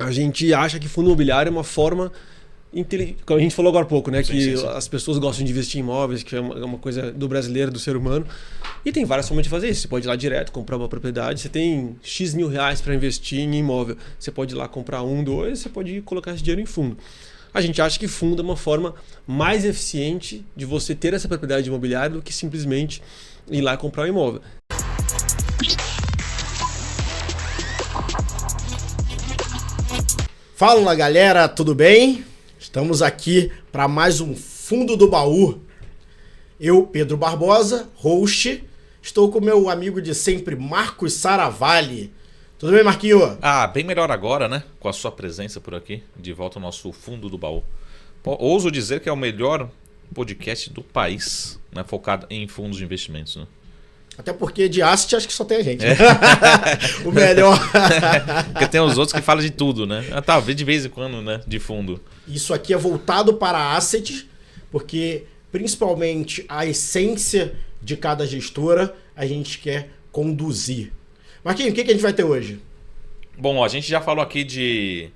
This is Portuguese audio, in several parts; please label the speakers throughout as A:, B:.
A: A gente acha que fundo imobiliário é uma forma, como a gente falou agora há pouco, né? Que
B: sim.
A: as pessoas gostam de investir em imóveis, que é uma coisa do brasileiro, do ser humano. E tem várias formas de fazer isso. Você pode ir lá direto, comprar uma propriedade. Você tem X mil reais para investir em imóvel. Você pode ir lá comprar um, dois, você pode colocar esse dinheiro em fundo. A gente acha que fundo é uma forma mais eficiente de você ter essa propriedade imobiliária do que simplesmente ir lá comprar um imóvel.
C: Fala galera, tudo bem? Estamos aqui para mais um Fundo do Baú. Eu, Pedro Barbosa, host, estou com meu amigo de sempre, Marcos Saravalli. Tudo bem, Marquinho?
B: Bem melhor agora, né? Com a sua presença por aqui, de volta ao nosso Fundo do Baú. Ouso dizer que é o melhor podcast do país, né? Focado em fundos de investimentos, né?
C: Até porque de asset acho que só tem a gente. O melhor.
B: Porque tem os outros que falam de tudo, né? Talvez de vez em quando, né? De fundo.
C: Isso aqui é voltado para asset, porque principalmente a essência de cada gestora a gente quer conduzir. Marquinhos, o que a gente vai ter hoje?
B: Bom, a gente já falou aqui de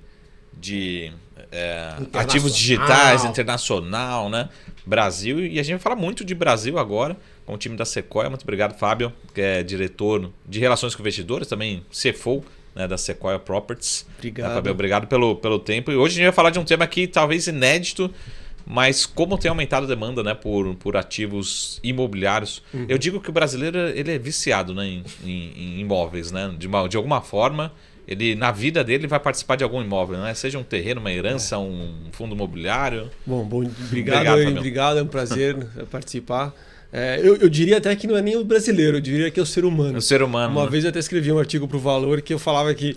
B: ativos digitais, internacional, né? Brasil, e a gente vai falar muito de Brasil agora, com o time da Sequoia. Muito obrigado, Fábio, que é diretor de Relações com Investidores, também CFO, né, da Sequoia Properties.
A: Obrigado.
B: Fábio, obrigado pelo tempo. E hoje a gente vai falar de um tema aqui talvez inédito, mas como tem aumentado a demanda, né, por ativos imobiliários. Eu digo que o brasileiro ele é viciado, né, em imóveis, né, de alguma forma. Ele, na vida dele, vai participar de algum imóvel, né? Seja um terreno, uma herança, um fundo imobiliário.
A: Bom, obrigado, é um prazer participar. Eu diria até que não é nem o brasileiro, eu diria que é o ser humano.
B: O ser humano.
A: Uma
B: né?
A: vez eu até escrevi um artigo para o Valor que eu falava que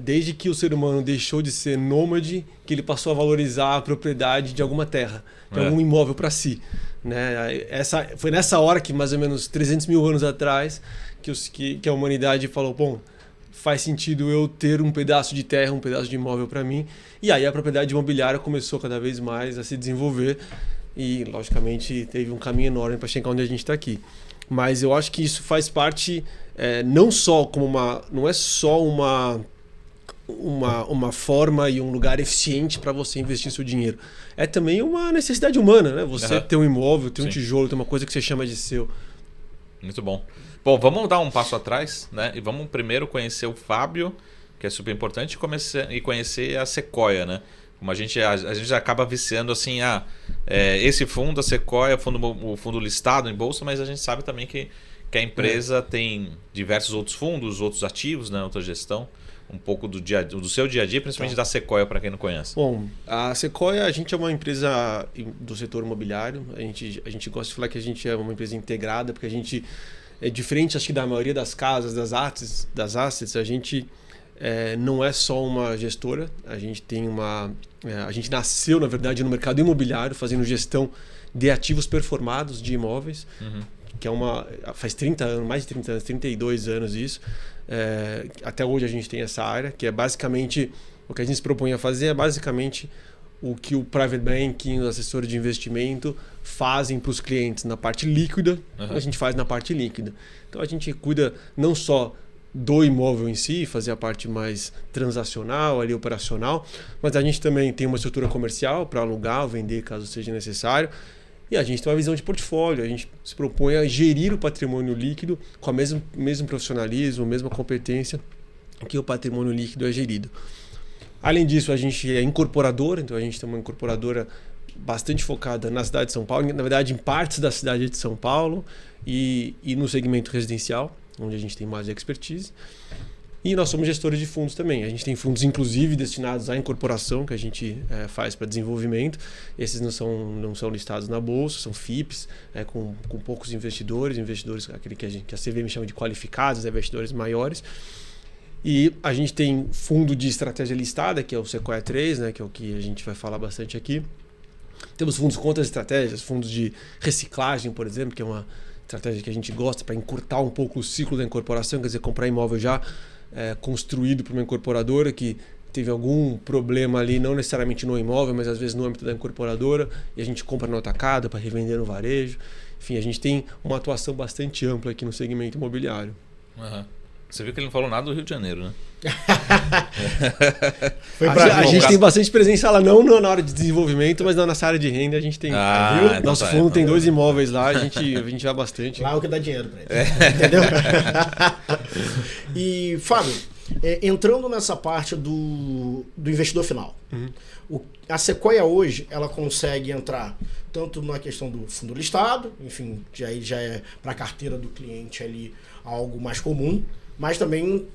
A: desde que o ser humano deixou de ser nômade, que ele passou a valorizar a propriedade de alguma terra, de algum imóvel para si. Né? Foi nessa hora que, mais ou menos 300 mil anos atrás, que a humanidade falou, bom, faz sentido eu ter um pedaço de terra, um pedaço de imóvel para mim. E aí a propriedade imobiliária começou cada vez mais a se desenvolver e, logicamente, teve um caminho enorme para chegar onde a gente está aqui. Mas eu acho que isso faz parte não é só uma forma e um lugar eficiente para você investir seu dinheiro. É também uma necessidade humana, né? Você ter um imóvel, ter um tijolo, ter uma coisa que você chama de seu.
B: Muito bom. Bom, vamos dar um passo atrás, né? E vamos primeiro conhecer o Fábio, que é super importante, e conhecer a Sequoia, né? Como a gente acaba viciando assim, esse fundo, a Sequoia, o fundo listado em bolsa, mas a gente sabe também que a empresa tem diversos outros fundos, outros ativos, né? Outra gestão. Um pouco do seu dia a dia, principalmente da Sequoia, para quem não conhece.
A: Bom, a Sequoia, a gente é uma empresa do setor imobiliário. A gente gosta de falar que a gente é uma empresa integrada, porque a gente é diferente, acho que da maioria das casas, das assets, a gente não é só uma gestora. A gente a gente nasceu, na verdade, no mercado imobiliário, fazendo gestão de ativos performados de imóveis, que faz 30 anos, mais de 30 anos, 32 anos isso. Até hoje a gente tem essa área, que é basicamente o que a gente se propõe a fazer, é basicamente o que o private banking, os assessores de investimento fazem para os clientes na parte líquida, a gente faz na parte líquida. Então a gente cuida não só do imóvel em si, fazer a parte mais transacional, ali operacional, mas a gente também tem uma estrutura comercial para alugar ou vender caso seja necessário. E a gente tem uma visão de portfólio, a gente se propõe a gerir o patrimônio líquido com o mesmo profissionalismo, a mesma competência que o patrimônio líquido é gerido. Além disso, a gente é incorporadora, então a gente tem uma incorporadora bastante focada na cidade de São Paulo, na verdade em partes da cidade de São Paulo e no segmento residencial, onde a gente tem mais expertise. E nós somos gestores de fundos também. A gente tem fundos, inclusive, destinados à incorporação, que a gente faz para desenvolvimento. Esses não são listados na bolsa, são FIPs, com poucos investidores, aquele que a CVM chama de qualificados, investidores maiores. E a gente tem fundo de estratégia listada, que é o Sequoia 3, né, que é o que a gente vai falar bastante aqui. Temos fundos com outras estratégias, fundos de reciclagem, por exemplo, que é uma estratégia que a gente gosta para encurtar um pouco o ciclo da incorporação, quer dizer, comprar imóvel já construído por uma incorporadora que teve algum problema ali, não necessariamente no imóvel, mas às vezes no âmbito da incorporadora, e a gente compra no atacado para revender no varejo. Enfim, a gente tem uma atuação bastante ampla aqui no segmento imobiliário.
B: Uhum. Você viu que ele não falou nada do Rio de Janeiro, né?
A: A gente tem bastante presença lá, não na hora de desenvolvimento, mas nessa área de renda a gente tem.
B: Viu?
A: Então nosso fundo tem 2 imóveis lá, a gente vai bastante.
C: Lá é o que dá dinheiro pra ele. Entendeu? E, Fábio, entrando nessa parte do investidor final, a Sequoia hoje ela consegue entrar tanto na questão do fundo listado, enfim, já é para a carteira do cliente ali algo mais comum, mas também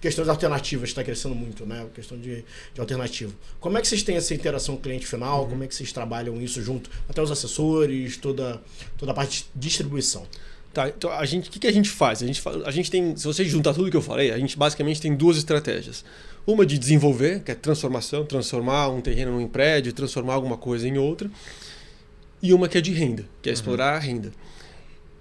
C: questões alternativas está crescendo muito, né? A questão de alternativa. Como é que vocês têm essa interação com o cliente final? Como é que vocês trabalham isso junto? Até os assessores, toda a parte de distribuição.
A: Tá, então o que a gente faz? A gente tem, se você juntar tudo que eu falei, a gente basicamente tem 2 estratégias. Uma de desenvolver, que é transformação, transformar um terreno em prédio, transformar alguma coisa em outra. E uma que é de renda, que é explorar a renda.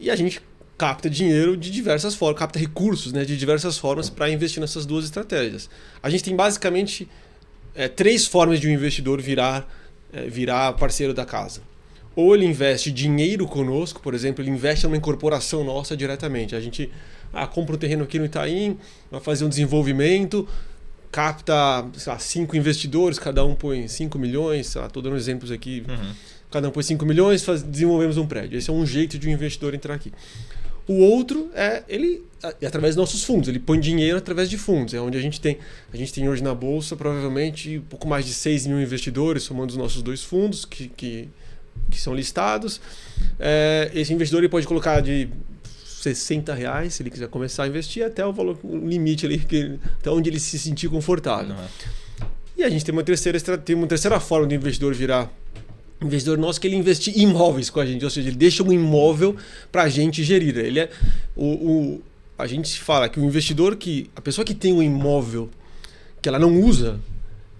A: E a gente capta dinheiro de diversas formas, capta recursos, né, de diversas formas para investir nessas 2 estratégias. A gente tem basicamente 3 formas de um investidor virar parceiro da casa. Ou ele investe dinheiro conosco, por exemplo, ele investe numa incorporação nossa diretamente. A gente compra um terreno aqui no Itaim, vai fazer um desenvolvimento, capta 5 investidores, cada um põe 5 milhões, estou dando exemplos aqui, cada um põe 5 milhões, desenvolvemos um prédio. Esse é um jeito de um investidor entrar aqui. O outro ele através dos nossos fundos, ele põe dinheiro através de fundos, é onde a gente tem hoje na Bolsa provavelmente um pouco mais de 6 mil investidores, somando os nossos 2 fundos que são listados. Esse investidor ele pode colocar de R$60, se ele quiser começar a investir, até o valor, o limite ali, até onde ele se sentir confortável. E a gente tem uma terceira forma do investidor virar investidor nosso, que ele investe em imóveis com a gente, ou seja, ele deixa um imóvel para a gente gerir. Ele a gente fala que o investidor, a pessoa que tem um imóvel que ela não usa,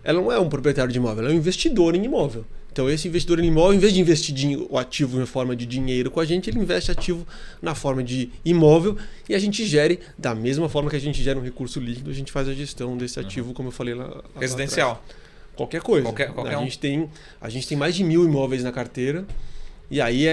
A: ela não é um proprietário de imóvel, ela é um investidor em imóvel. Então esse investidor em imóvel, em vez de investir o ativo na forma de dinheiro com a gente, ele investe ativo na forma de imóvel e a gente gere, da mesma forma que a gente gera um recurso líquido, a gente faz a gestão desse ativo, como eu falei lá
B: residencial.
A: Atrás. Qualquer coisa. A gente tem mais de 1.000 imóveis na carteira e aí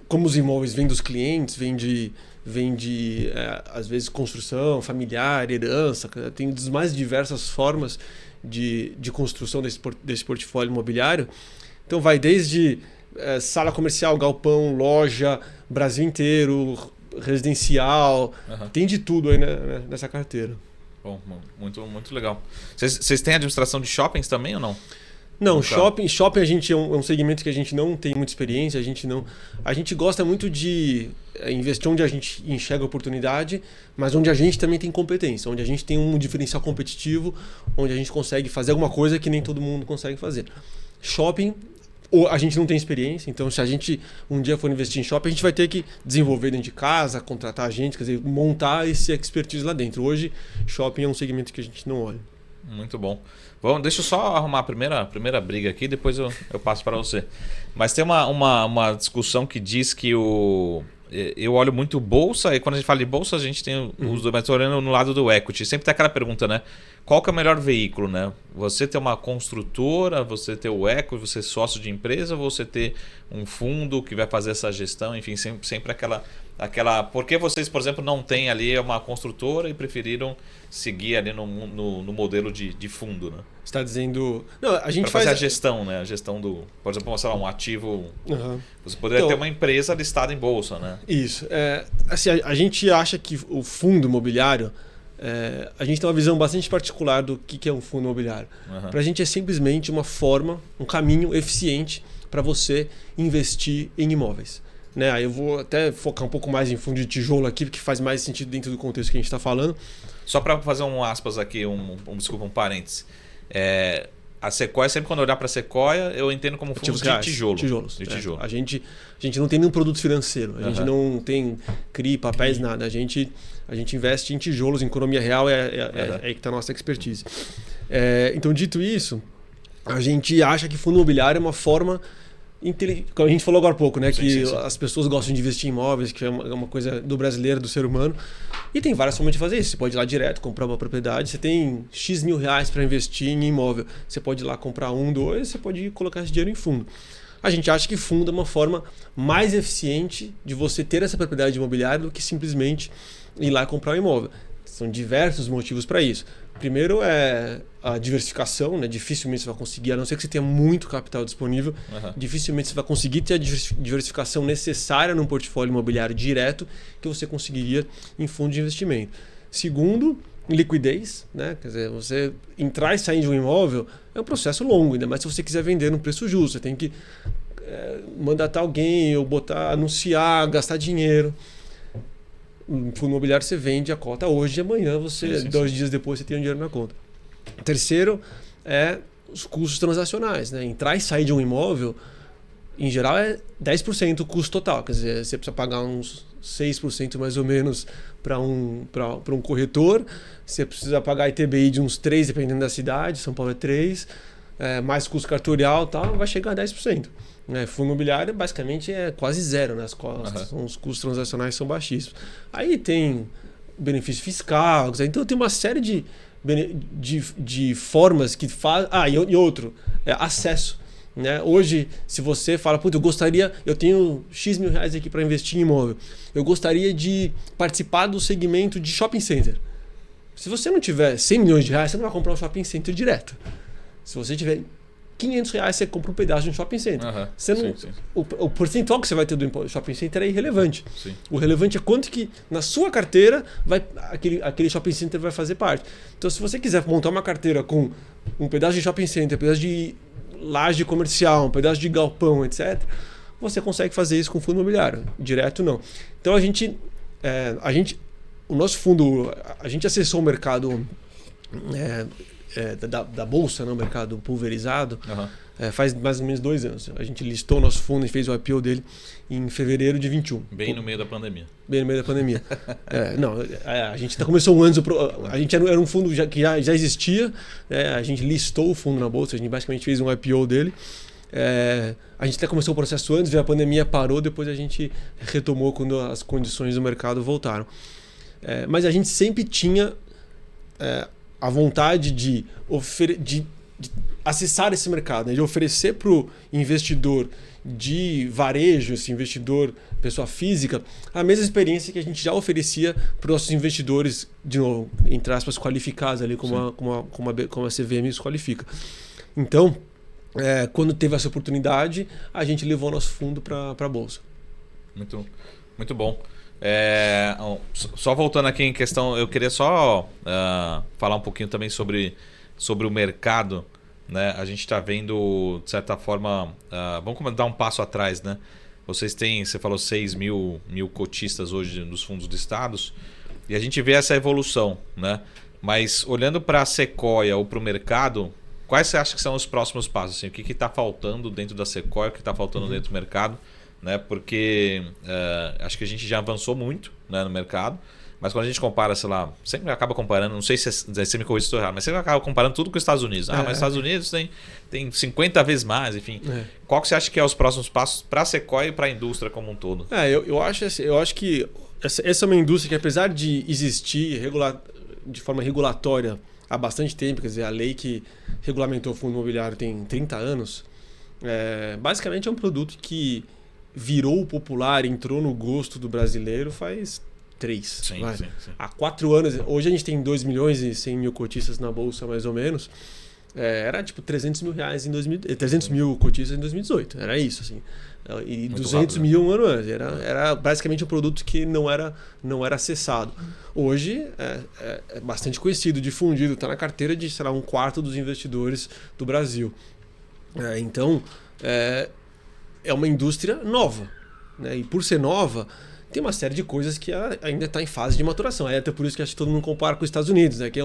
A: como os imóveis vêm dos clientes, vêm de às vezes construção, familiar, herança, tem as mais diversas formas de construção desse portfólio imobiliário. Então vai desde sala comercial, galpão, loja, Brasil inteiro, residencial, tem de tudo aí nessa carteira.
B: Bom, muito, muito legal. Vocês têm administração de shoppings também ou não?
A: Não, shopping a gente é um segmento que a gente não tem muita experiência, a gente gosta muito de investir onde a gente enxerga oportunidade, mas onde a gente também tem competência, onde a gente tem um diferencial competitivo, onde a gente consegue fazer alguma coisa que nem todo mundo consegue fazer. Shopping, a gente não tem experiência, então se a gente um dia for investir em shopping, a gente vai ter que desenvolver dentro de casa, contratar gente, quer dizer, montar esse expertise lá dentro. Hoje, shopping é um segmento que a gente não olha.
B: Muito bom. Bom, deixa eu só arrumar a primeira briga aqui, depois eu passo para você. Mas tem uma discussão que diz que eu olho muito bolsa, e quando a gente fala de bolsa, a gente tem os dois, mas estou olhando no lado do equity. Sempre tem aquela pergunta, né? Qual que é o melhor veículo, né? Você ter uma construtora, você ter o equity, você ser sócio de empresa, ou você ter um fundo que vai fazer essa gestão, enfim, sempre aquela... Por que vocês, por exemplo, não têm ali uma construtora e preferiram seguir ali no modelo de fundo, né?
A: Você está dizendo... Não, a gente
B: faz a gestão, né? A gestão do... Por exemplo, sei lá, um ativo... Você poderia ter uma empresa listada em bolsa, né?
A: Isso. Assim, a gente acha que o fundo imobiliário... a gente tem uma visão bastante particular do que é um fundo imobiliário. Para a gente é simplesmente uma forma, um caminho eficiente para você investir em imóveis. Né? Aí eu vou até focar um pouco mais em fundo de tijolo aqui, porque faz mais sentido dentro do contexto que a gente está falando.
B: Só para fazer um aspas aqui, desculpa, um parênteses. A Sequoia, sempre quando eu olhar para a Sequoia, eu entendo como fundos de tijolo.
A: Tijolos. De tijolo. A gente não tem nenhum produto financeiro, a gente não tem CRI, papéis, nada. A gente investe em tijolos, em economia real, é aí que está a nossa expertise. Então, dito isso, a gente acha que fundo imobiliário é uma forma... Como a gente falou agora há pouco, né? Sim. As pessoas gostam de investir em imóveis, que é uma coisa do brasileiro, do ser humano. E tem várias formas de fazer isso. Você pode ir lá direto, comprar uma propriedade. Você tem X mil reais para investir em imóvel. Você pode ir lá comprar 1, 2, você pode colocar esse dinheiro em fundo. A gente acha que fundo é uma forma mais eficiente de você ter essa propriedade imobiliária do que simplesmente ir lá comprar um imóvel. São diversos motivos para isso. Primeiro é a diversificação, né? Dificilmente você vai conseguir, a não ser que você tenha muito capital disponível, dificilmente você vai conseguir ter a diversificação necessária num portfólio imobiliário direto que você conseguiria em fundo de investimento. Segundo, liquidez, né? Quer dizer, você entrar e sair de um imóvel é um processo longo, ainda mais se você quiser vender no preço justo. Você tem que mandatar alguém, ou anunciar, gastar dinheiro. No fundo imobiliário você vende a cota hoje e amanhã, dois dias depois você tem o dinheiro na conta. Terceiro é os custos transacionais, né? Entrar e sair de um imóvel, em geral, é 10% o custo total. Quer dizer, você precisa pagar uns 6% mais ou menos para um corretor, você precisa pagar ITBI de uns 3%, dependendo da cidade, São Paulo é 3%, mais custo cartorial e tal, vai chegar a 10%. Fundo imobiliário basicamente é quase zero, né? Os custos transacionais são baixíssimos. Aí tem benefício fiscal, então tem uma série de formas que faz. E outro, acesso. Né? Hoje, se você fala, eu tenho X mil reais aqui para investir em imóvel, eu gostaria de participar do segmento de shopping center. Se você não tiver 100 milhões de reais, você não vai comprar um shopping center direto. Se você tiver 500 reais, você compra um pedaço de um shopping center. Você não, sim. O percentual que você vai ter do shopping center é irrelevante.
B: Sim.
A: O relevante é quanto que na sua carteira aquele shopping center vai fazer parte. Então, se você quiser montar uma carteira com um pedaço de shopping center, um pedaço de laje comercial, um pedaço de galpão, etc., você consegue fazer isso com fundo imobiliário. Direto, não. Então, o nosso fundo, a gente acessou o mercado da bolsa, né, o mercado pulverizado, faz mais ou menos 2 anos. A gente listou o nosso fundo e fez o IPO dele em fevereiro de 21.
B: Bem no meio da pandemia.
A: Bem no meio da pandemia. A gente começou um ano, a gente era um fundo que já existia, a gente listou o fundo na bolsa, a gente basicamente fez um IPO dele. A gente até começou o processo antes, veio a pandemia, parou, depois a gente retomou quando as condições do mercado voltaram. Mas a gente sempre tinha a vontade de acessar esse mercado, né? De oferecer para o investidor de varejo, esse investidor, pessoa física, a mesma experiência que a gente já oferecia para os nossos investidores, de novo, entre aspas, qualificados ali, como a CVM os qualifica. Então, quando teve essa oportunidade, a gente levou nosso fundo para a Bolsa.
B: Muito, muito bom. Só voltando aqui em questão, eu queria só falar um pouquinho também sobre o mercado, né? A gente está vendo, de certa forma, vamos dar um passo atrás, né? Você falou 6 mil cotistas hoje nos fundos listados, e a gente vê essa evolução, né? Mas olhando para a Sequoia ou para o mercado, quais você acha que são os próximos passos? Assim, o que está faltando dentro da Sequoia, o que está faltando dentro do mercado? Né? Porque acho que a gente já avançou muito, né, no mercado, mas quando a gente compara, sei lá, sempre acaba comparando, não sei se você me corrige se estou errado, mas sempre acaba comparando tudo com os Estados Unidos. Mas os Estados Unidos tem 50 vezes mais, enfim. Qual que você acha que é os próximos passos para a Sequoia e para a indústria como um todo?
A: Eu acho que essa é uma indústria que, apesar de existir de forma regulatória há bastante tempo, quer dizer, a lei que regulamentou o fundo imobiliário tem 30 anos, basicamente é um produto que virou popular, entrou no gosto do brasileiro faz 3.
B: Sim.
A: Há 4 anos, hoje a gente tem 2 milhões e 100 mil cotistas na bolsa, mais ou menos. Era tipo 300 mil reais 300 mil cotistas em 2018. Era isso, assim. E muito 200 rápido, mil um ano antes. Era basicamente um produto que não era acessado. Hoje é bastante conhecido, difundido, está na carteira de, sei lá, 1/4 dos investidores do Brasil. Então, é uma indústria nova, né? E por ser nova, tem uma série de coisas que ainda está em fase de maturação. Até por isso que acho que todo mundo compara com os Estados Unidos, né? Que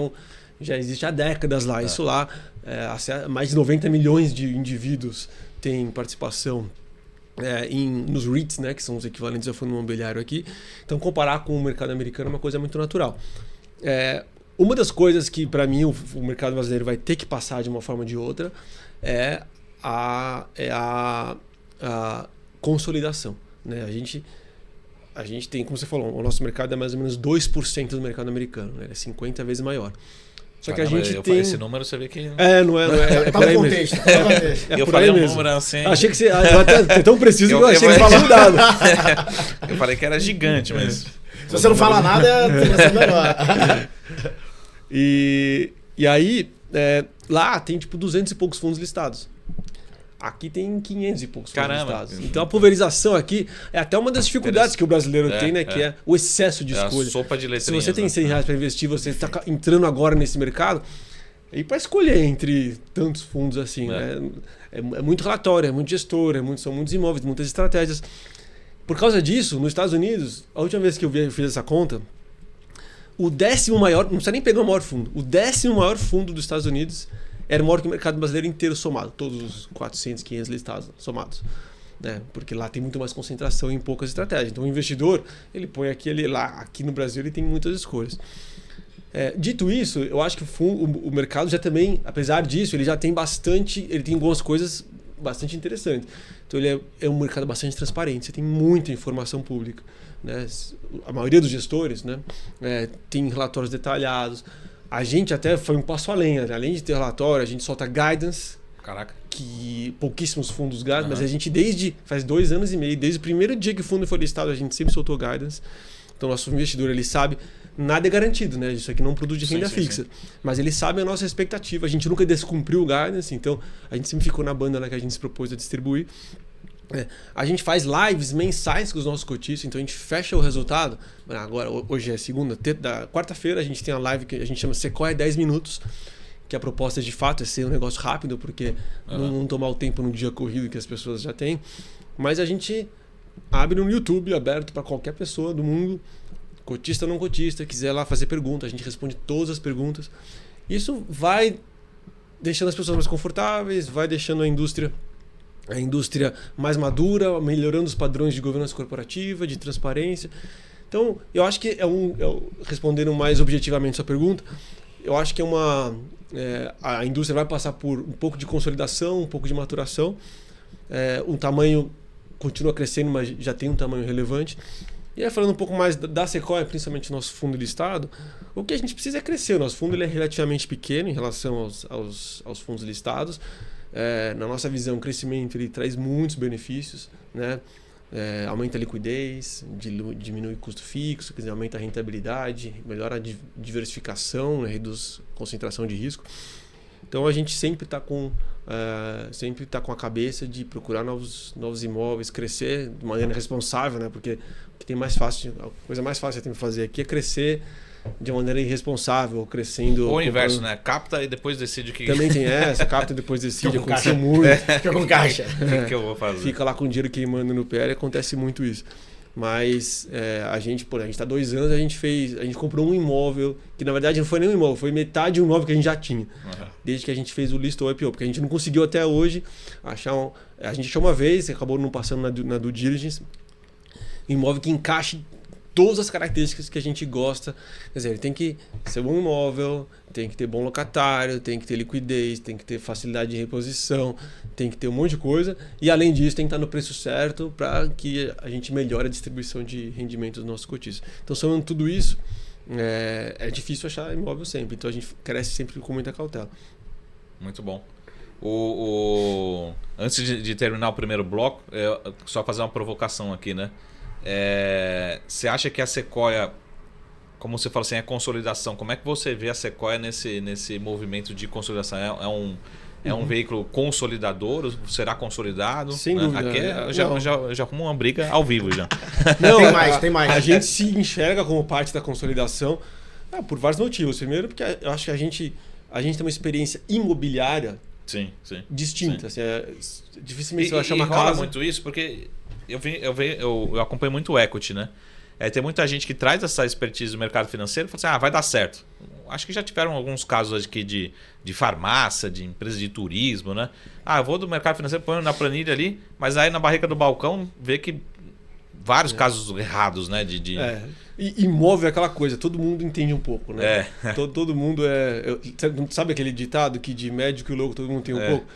A: já existe há décadas lá. Isso lá, mais de 90 milhões de indivíduos têm participação nos REITs, né? Que são os equivalentes ao fundo imobiliário aqui. Então, comparar com o mercado americano é uma coisa muito natural. Uma das coisas que, para mim, o mercado brasileiro vai ter que passar de uma forma ou de outra é a consolidação, né? A gente tem, como você falou, o nosso mercado é mais ou menos 2% do mercado americano, né? Ele é 50 vezes maior. Só que a gente tem...
B: Esse número você vê que...
A: Não é
C: tá no contexto.
B: Eu falei um número assim...
A: Achei que você... É tão preciso que eu achei que falava um dado.
B: Eu falei que era gigante, mas...
C: Se você não fala nada, vai ser melhor.
A: E aí, lá tem tipo 200 e poucos fundos listados. Aqui tem 500 e poucos fundos listados. Então a pulverização aqui é até uma das dificuldades que o brasileiro tem, né? Que é o excesso de escolha.
B: A sopa de letrinhas.
A: Se você tem 100 reais para investir, você está entrando agora nesse mercado, e para escolher entre tantos fundos assim, né? É muito relatório, é muito gestor, são muitos imóveis, muitas estratégias. Por causa disso, nos Estados Unidos, a última vez que eu fiz essa conta, o 10º maior, não precisa nem pegar o maior fundo, o 10º maior fundo dos Estados Unidos era maior que o mercado brasileiro inteiro somado, todos os 400, 500 listados somados. Né? Porque lá tem muito mais concentração em poucas estratégias. Então o investidor, ele põe aquele lá, aqui no Brasil ele tem muitas escolhas. Dito isso, eu acho que o mercado já também, apesar disso, ele já tem ele tem algumas coisas bastante interessantes. Então ele é um mercado bastante transparente, você tem muita informação pública. Né? A maioria dos gestores, né, tem relatórios detalhados. A gente até foi um passo além, né? Além de ter relatório, a gente solta guidance.
B: Caraca.
A: Que pouquíssimos fundos guidance, mas a gente faz 2 anos e meio, desde o primeiro dia que o fundo foi listado, a gente sempre soltou guidance. Então nosso investidor, ele sabe, nada é garantido, né? Isso aqui não é um produto de renda fixa. Sim. Mas ele sabe a nossa expectativa, a gente nunca descumpriu o guidance, então a gente sempre ficou na banda, né, que a gente se propôs a distribuir. A gente faz lives mensais com os nossos cotistas, então a gente fecha o resultado. Agora, hoje é quarta-feira, a gente tem a live que a gente chama Sequoia 10 minutos, que a proposta de fato é ser um negócio rápido, porque não tomar o tempo no dia corrido que as pessoas já têm. Mas a gente abre no YouTube, aberto para qualquer pessoa do mundo, cotista ou não cotista, quiser lá fazer pergunta, a gente responde todas as perguntas. Isso vai deixando as pessoas mais confortáveis, vai deixando a indústria mais madura, melhorando os padrões de governança corporativa, de transparência. Então, eu acho que respondendo mais objetivamente sua pergunta, eu acho que a indústria vai passar por um pouco de consolidação, um pouco de maturação. O tamanho continua crescendo, mas já tem um tamanho relevante. E aí, falando um pouco mais da Sequoia, principalmente nosso fundo listado, o que a gente precisa é crescer. O nosso fundo ele é relativamente pequeno em relação aos fundos listados. Na nossa visão, o crescimento ele traz muitos benefícios, né? Aumenta a liquidez, diminui o custo fixo, quer dizer, aumenta a rentabilidade, melhora a diversificação, né? Reduz a concentração de risco. Então a gente sempre está com a cabeça de procurar novos imóveis, crescer de maneira responsável, né? Porque o que tem a coisa mais fácil que tem que fazer aqui é crescer de maneira irresponsável, crescendo...
B: Ou o inverso, né? Capta e depois decide o que...
A: Também tem essa, capta e depois decide, aconteceu muito.
C: Fica com caixa.
B: O que eu vou fazer?
A: Fica lá com o dinheiro queimando no pé, acontece muito isso. Mas a gente está há 2 anos, a gente comprou um imóvel, que na verdade não foi nem um imóvel, foi metade de um imóvel que a gente já tinha. Desde que a gente fez o list ou IPO, porque a gente não conseguiu até hoje achar a gente achou uma vez, acabou não passando na due diligence, um imóvel que encaixe todas as características que a gente gosta. Quer dizer, ele tem que ser bom imóvel, tem que ter bom locatário, tem que ter liquidez, tem que ter facilidade de reposição, tem que ter um monte de coisa. E além disso, tem que estar no preço certo para que a gente melhore a distribuição de rendimento dos nossos cotistas. Então, somando tudo isso, é difícil achar imóvel sempre. Então, a gente cresce sempre com muita cautela.
B: Muito bom. Antes de terminar o primeiro bloco, só fazer uma provocação aqui, né? Você acha que a Sequoia, como você fala assim, é consolidação? Como é que você vê a Sequoia nesse movimento de consolidação? É um veículo consolidador? Será consolidado?
A: Sem dúvida.
B: Aqui já arruma uma briga ao vivo já.
A: Não, tem mais. A gente se enxerga como parte da consolidação por vários motivos. Primeiro, porque eu acho que a gente tem uma experiência imobiliária distinta.
B: Sim.
A: Assim, dificilmente você vai achar uma
B: rola
A: casa.
B: muito isso, porque eu acompanho muito o equity, né? Tem muita gente que traz essa expertise do mercado financeiro e fala assim, vai dar certo. Acho que já tiveram alguns casos aqui de farmácia, de empresa de turismo, né? Eu vou do mercado financeiro, ponho na planilha ali, mas aí na barriga do balcão vê que vários casos errados, né?
A: E imóvel é aquela coisa, todo mundo entende um pouco, né? Todo mundo sabe aquele ditado que de médico louco todo mundo tem um pouco?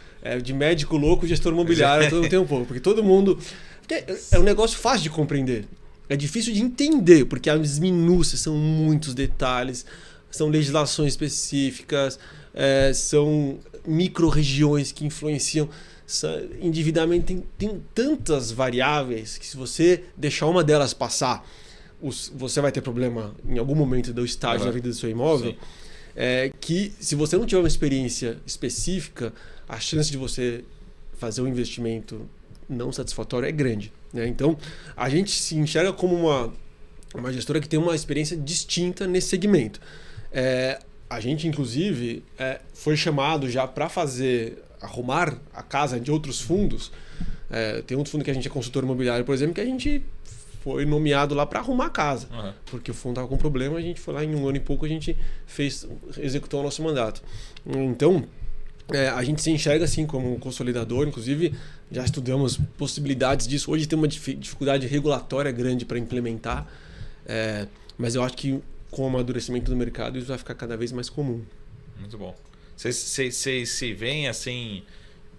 A: De médico louco, gestor imobiliário, todo mundo tem um pouco. Porque todo mundo... Porque é um negócio fácil de compreender. É difícil de entender, porque as minúcias são muitos detalhes, são legislações específicas, são micro-regiões que influenciam. Endividamento tem tantas variáveis que se você deixar uma delas passar, você vai ter problema em algum momento do estágio da vida do seu imóvel,
B: Sim.
A: que se você não tiver uma experiência específica, a chance de você fazer um investimento não satisfatório é grande, né? Então, a gente se enxerga como uma gestora que tem uma experiência distinta nesse segmento. A gente, inclusive, foi chamado já para arrumar a casa de outros fundos. Tem outro fundo que a gente é consultor imobiliário, por exemplo, que a gente foi nomeado lá para arrumar a casa.
B: Uhum.
A: Porque o fundo estava com problema, a gente foi lá em 1 ano e pouco, a gente executou o nosso mandato. Então, a gente se enxerga assim como um consolidador, inclusive já estudamos possibilidades disso. Hoje tem uma dificuldade regulatória grande para implementar, mas eu acho que com o amadurecimento do mercado isso vai ficar cada vez mais comum.
B: Muito bom. Vocês se veem assim,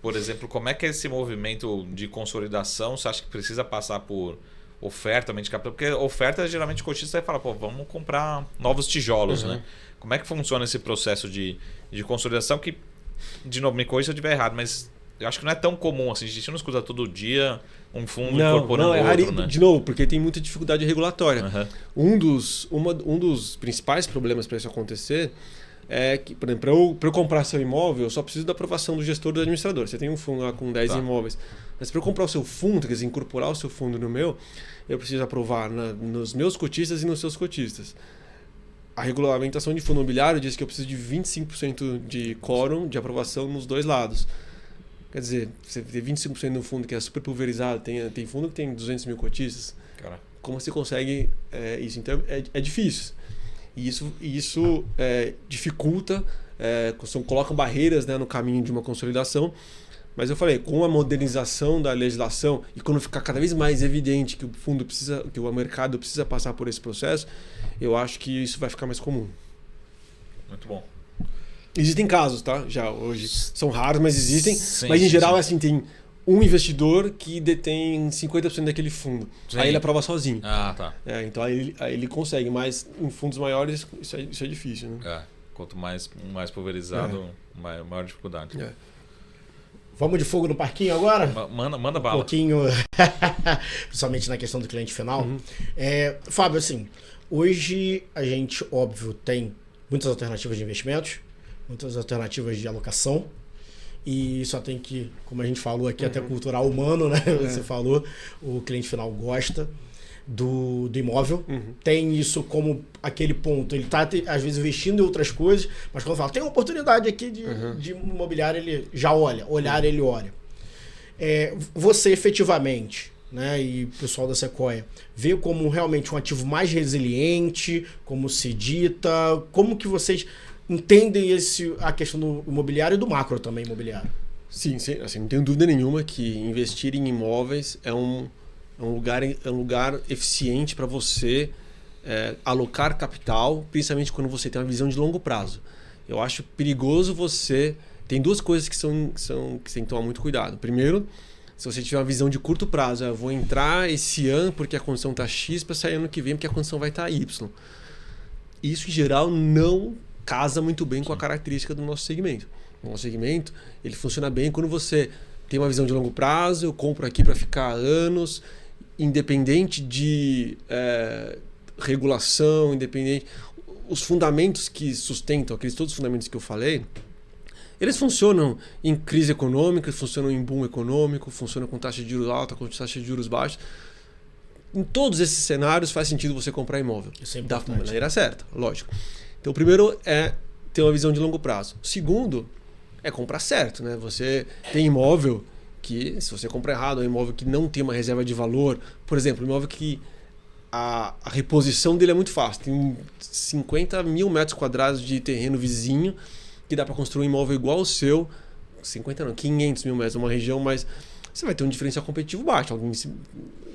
B: por exemplo, como é que é esse movimento de consolidação? Você acha que precisa passar por oferta, mente de capital? Porque oferta, geralmente o cotista vai falar, pô, vamos comprar novos tijolos, né? Como é que funciona esse processo de consolidação que, de novo, me corrija se eu estiver errado, mas eu acho que não é tão comum assim, a gente não escuta todo dia um fundo incorporando outro, né?
A: De novo, porque tem muita dificuldade regulatória.
B: Uhum.
A: Um dos principais problemas para isso acontecer é que, por exemplo, para eu comprar seu imóvel, eu só preciso da aprovação do gestor do administrador. Você tem um fundo lá com 10 imóveis. Mas para eu comprar o seu fundo, quer dizer, incorporar o seu fundo no meu, eu preciso aprovar nos meus cotistas e nos seus cotistas. A regulamentação de fundo imobiliário diz que eu preciso de 25% de quórum de aprovação nos dois lados. Quer dizer, você tem 25% no fundo que é super pulverizado, tem fundo que tem 200 mil cotistas.
B: Caraca.
A: Como você consegue isso? Então é difícil. E isso dificulta, coloca barreiras, né, no caminho de uma consolidação. Mas eu falei, com a modernização da legislação e quando ficar cada vez mais evidente que que o mercado precisa passar por esse processo, eu acho que isso vai ficar mais comum.
B: Muito bom.
A: Existem casos, tá? Já hoje são raros, mas existem.
B: Sim,
A: mas em geral,
B: sim.
A: assim, tem um investidor que detém 50% daquele fundo.
B: Sim.
A: Aí ele aprova sozinho.
B: Ah, tá.
A: Então aí ele consegue, mas em fundos maiores isso é difícil, né?
B: Quanto mais pulverizado, maior dificuldade.
C: Vamos de fogo no parquinho agora?
B: Manda bala.
C: Um pouquinho, principalmente na questão do cliente final. Fábio, assim, hoje a gente, óbvio, tem muitas alternativas de investimentos, muitas alternativas de alocação. E só tem que, como a gente falou aqui, até cultural humano, né? Você falou, o cliente final gosta do imóvel. Tem isso como aquele ponto. Ele está, às vezes, investindo em outras coisas, mas quando fala, tem uma oportunidade aqui de imobiliário, ele já olha. Ele olha. Você, efetivamente, né, e o pessoal da Sequoia, vê como realmente um ativo mais resiliente, como se dita, como que vocês entendem a questão do imobiliário e do macro também imobiliário?
A: Sim, assim, não tenho dúvida nenhuma que investir em imóveis é um lugar eficiente para você alocar capital, principalmente quando você tem uma visão de longo prazo. Eu acho perigoso você... Tem duas coisas que você tem que tomar muito cuidado. Primeiro, se você tiver uma visão de curto prazo, eu vou entrar esse ano porque a condição está X para sair ano que vem porque a condição vai estar Y. Isso, em geral, não casa muito bem com a característica do nosso segmento. O nosso segmento, ele funciona bem quando você tem uma visão de longo prazo, eu compro aqui para ficar anos, independente de regulação, independente... Os fundamentos que sustentam, todos os fundamentos que eu falei, eles funcionam em crise econômica, funcionam em boom econômico, funcionam com taxa de juros alta, com taxa de juros baixa. Em todos esses cenários faz sentido você comprar imóvel.
C: Isso é
A: da
C: importante.
A: maneira certa, lógico. Então, o primeiro é ter uma visão de longo prazo. O segundo é comprar certo, né? Você tem imóvel que, se você comprar errado, é um imóvel que não tem uma reserva de valor. Por exemplo, um imóvel que a reposição dele é muito fácil. Tem 50 mil metros quadrados de terreno vizinho que dá para construir um imóvel igual ao seu. 50 não, 500 mil metros, uma região, mas você vai ter um diferencial competitivo baixo.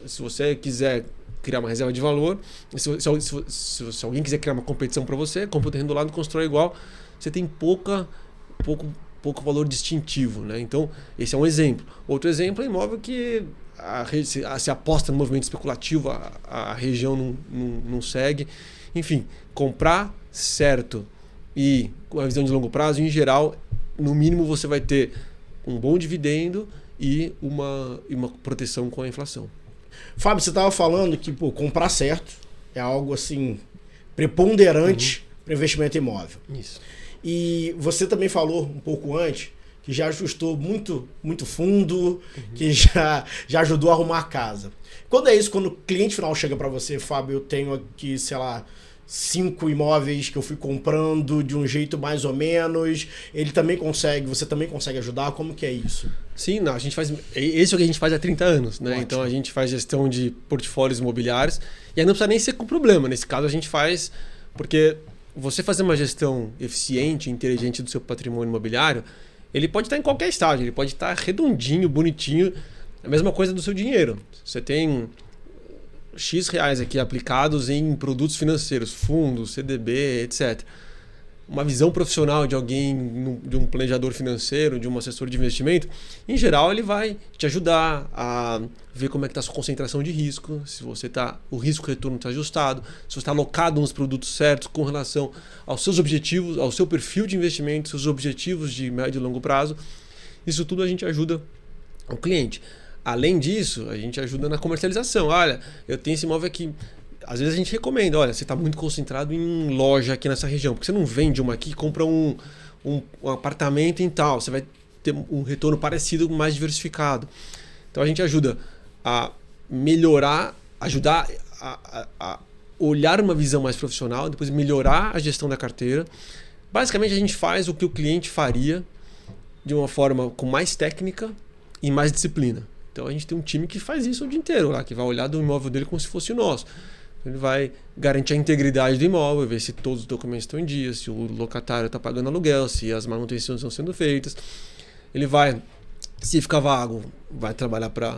A: Se você quiser criar uma reserva de valor, se alguém quiser criar uma competição para você, compra o terreno do lado e constrói igual, você tem pouco valor distintivo, né? Então, esse é um exemplo. Outro exemplo é imóvel que se aposta no movimento especulativo, a região não segue. Enfim, comprar certo e com a visão de longo prazo, em geral, no mínimo você vai ter um bom dividendo e uma proteção com a inflação.
C: Fábio, você estava falando que comprar certo é algo assim preponderante para investimento imóvel.
A: Isso.
C: E você também falou um pouco antes que já ajustou muito fundo, que já ajudou a arrumar a casa. Quando é isso, quando o cliente final chega para você, Fábio, eu tenho aqui, sei lá, 5 imóveis que eu fui comprando de um jeito mais ou menos, você também consegue ajudar? Como que é isso?
A: Sim, não, a gente faz. Esse é o que a gente faz há 30 anos, né?
C: Ótimo.
A: Então a gente faz gestão de portfólios imobiliários e aí não precisa nem ser com problema. Nesse caso a gente faz porque você fazer uma gestão eficiente e inteligente do seu patrimônio imobiliário, ele pode estar em qualquer estágio, ele pode estar redondinho, bonitinho, a mesma coisa do seu dinheiro. Você tem X reais aqui aplicados em produtos financeiros, fundos, CDB, etc. Uma visão profissional de alguém, de um planejador financeiro, de um assessor de investimento, em geral ele vai te ajudar a ver como é que está a sua concentração de risco, se você o risco-retorno está ajustado, se você está alocado nos produtos certos com relação aos seus objetivos, ao seu perfil de investimento, seus objetivos de médio e longo prazo. Isso tudo a gente ajuda o cliente. Além disso, a gente ajuda na comercialização. Olha, eu tenho esse imóvel aqui. Às vezes a gente recomenda, olha, você está muito concentrado em loja aqui nessa região, porque você não vende uma aqui e compra um apartamento em tal. Você vai ter um retorno parecido, mais diversificado. Então a gente ajuda a melhorar, ajudar a olhar uma visão mais profissional, depois melhorar a gestão da carteira. Basicamente a gente faz o que o cliente faria de uma forma com mais técnica e mais disciplina. Então a gente tem um time que faz isso o dia inteiro, lá, que vai olhar do imóvel dele como se fosse o nosso. Ele vai garantir a integridade do imóvel, ver se todos os documentos estão em dia, se o locatário está pagando aluguel, se as manutenções estão sendo feitas. Ele vai, se ficar vago,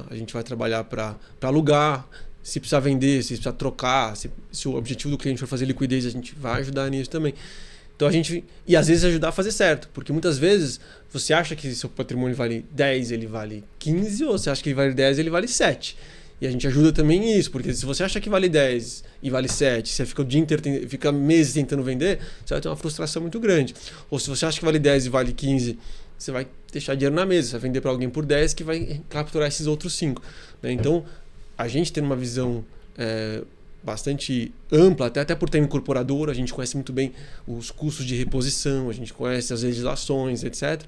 A: a gente vai trabalhar para alugar. Se precisar vender, se precisar trocar, se o objetivo do cliente for fazer liquidez, a gente vai ajudar nisso também. Então e às vezes ajudar a fazer certo, porque muitas vezes você acha que seu patrimônio vale 10, ele vale 15, ou você acha que ele vale 10, ele vale 7. E a gente ajuda também nisso, porque se você acha que vale 10 e vale 7, você fica o dia inteiro, fica meses tentando vender, você vai ter uma frustração muito grande. Ou se você acha que vale 10 e vale 15, você vai deixar dinheiro na mesa, você vai vender para alguém por 10 que vai capturar esses outros 5. Né? Então, a gente tem uma visão bastante ampla, até por ter incorporadora, a gente conhece muito bem os custos de reposição, a gente conhece as legislações, etc.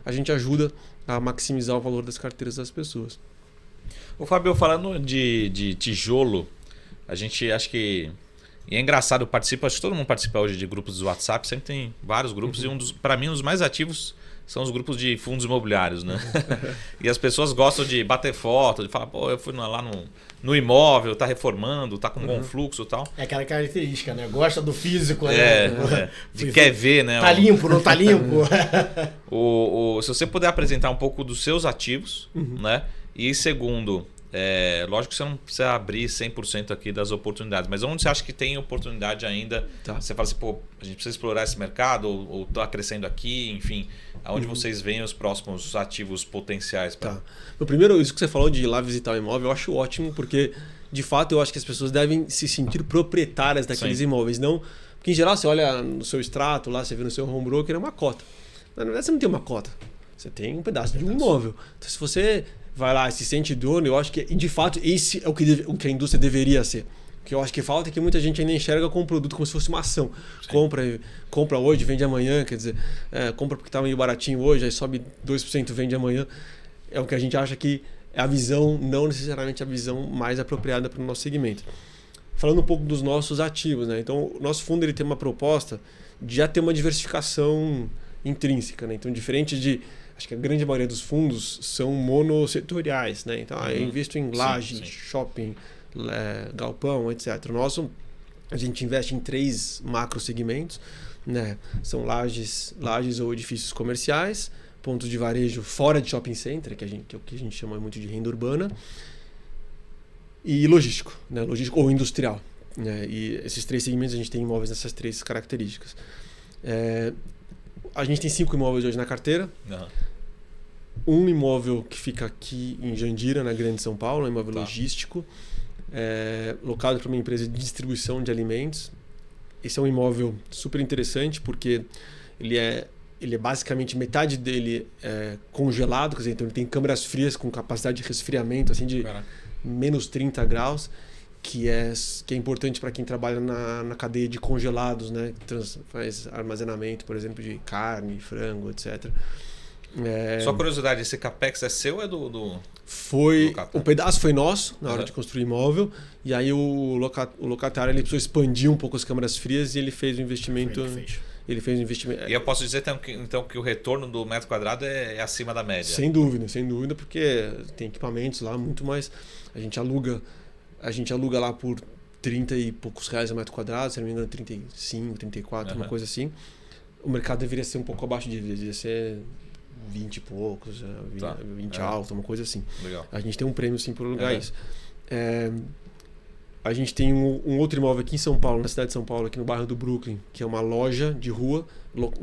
A: A gente ajuda a maximizar o valor das carteiras das pessoas.
B: O Fábio, falando de tijolo, a gente acho que... E é engraçado, acho que todo mundo participa hoje de grupos do WhatsApp, sempre tem vários grupos, e para mim, um dos mais ativos são os grupos de fundos imobiliários, né? E as pessoas gostam de bater foto, de falar, pô, eu fui lá no imóvel, tá reformando, tá com bom fluxo e tal.
C: É aquela característica, né? Gosta do físico, né?
B: Quer ver, né?
C: Tá limpo, não tá limpo?
B: Se você puder apresentar um pouco dos seus ativos, né? E segundo, lógico que você não precisa abrir 100% aqui das oportunidades, mas onde você acha que tem oportunidade ainda? Tá. Você fala assim, pô, a gente precisa explorar esse mercado, ou tá crescendo aqui, enfim, aonde vocês veem os próximos ativos potenciais?
A: Tá. Primeiro, isso que você falou de ir lá visitar o imóvel, eu acho ótimo, porque de fato eu acho que as pessoas devem se sentir proprietárias daqueles imóveis, não... Porque em geral você olha no seu extrato, lá você vê no seu home broker, é uma cota. Na verdade você não tem uma cota, você tem um pedaço de um imóvel. Então se você vai lá e se sente dono, eu acho que, de fato, esse é o que a indústria deveria ser. O que eu acho que falta é que muita gente ainda enxerga como produto, como se fosse uma ação. Compra hoje, vende amanhã, quer dizer, compra porque está meio baratinho hoje, aí sobe 2%, vende amanhã. É o que a gente acha que é a visão, não necessariamente a visão mais apropriada para o nosso segmento. Falando um pouco dos nossos ativos, né? Então, o nosso fundo ele tem uma proposta de já ter uma diversificação intrínseca, né? Então, diferente de... Acho que a grande maioria dos fundos são monossetoriais, né? Então, eu invisto em laje, shopping, galpão, etc. O nosso, a gente investe em 3 macro segmentos, né? São lajes ou edifícios comerciais, pontos de varejo fora de shopping center, que é o que a gente chama muito de renda urbana, e logístico, né? Logístico ou industrial. Né? E esses 3 segmentos a gente tem imóveis nessas 3 características. A gente tem 5 imóveis hoje na carteira. Um imóvel que fica aqui em Jandira, na Grande São Paulo, um imóvel logístico, locado para uma empresa de distribuição de alimentos. Esse é um imóvel super interessante porque ele é basicamente metade dele congelado, quer dizer, então ele tem câmaras frias com capacidade de resfriamento assim de menos 30 graus. que é importante para quem trabalha na cadeia de congelados, né? Faz armazenamento, por exemplo, de carne, frango, etc.
B: Só curiosidade, esse capex é seu ou é do
A: Um pedaço foi nosso na hora
B: Uhum.
A: de construir imóvel, e aí o locatário ele precisou expandir um pouco as câmaras frias e ele fez o investimento. Ele fez um investimento.
B: E eu posso dizer então que o retorno do metro quadrado é acima da média.
A: Sem dúvida, porque tem equipamentos lá muito mais. A gente aluga lá por 30 e poucos reais a metro quadrado, se não me engano 35, 34, uma coisa assim. O mercado deveria ser um pouco abaixo disso, deveria ser 20 e poucos, 20 alto, uma coisa assim.
B: Legal.
A: A gente tem um prêmio sim por alugar isso. A gente tem um outro imóvel aqui em São Paulo, na cidade de São Paulo, aqui no bairro do Brooklyn, que é uma loja de rua.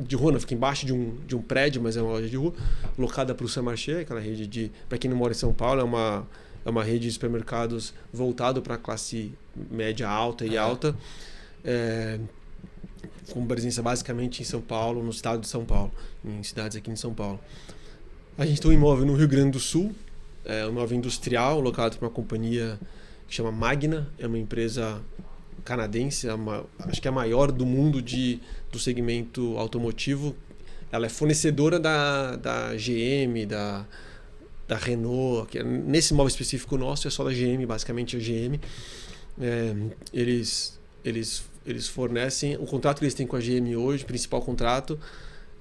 A: De rua não, fica embaixo de um prédio, mas é uma loja de rua, locada para o Saint-Marché, aquela rede de... Para quem não mora em São Paulo, é uma rede de supermercados voltado para a classe média alta e alta, com presença basicamente em São Paulo, no estado de São Paulo, em cidades aqui em São Paulo. A gente tem um imóvel no Rio Grande do Sul, um imóvel industrial, locado para uma companhia que chama Magna, é uma empresa canadense, acho que é a maior do mundo do segmento automotivo. Ela é fornecedora da GM, da Renault. Nesse imóvel específico nosso é só da GM, basicamente é a GM. Eles fornecem, o contrato que eles têm com a GM hoje, o principal contrato,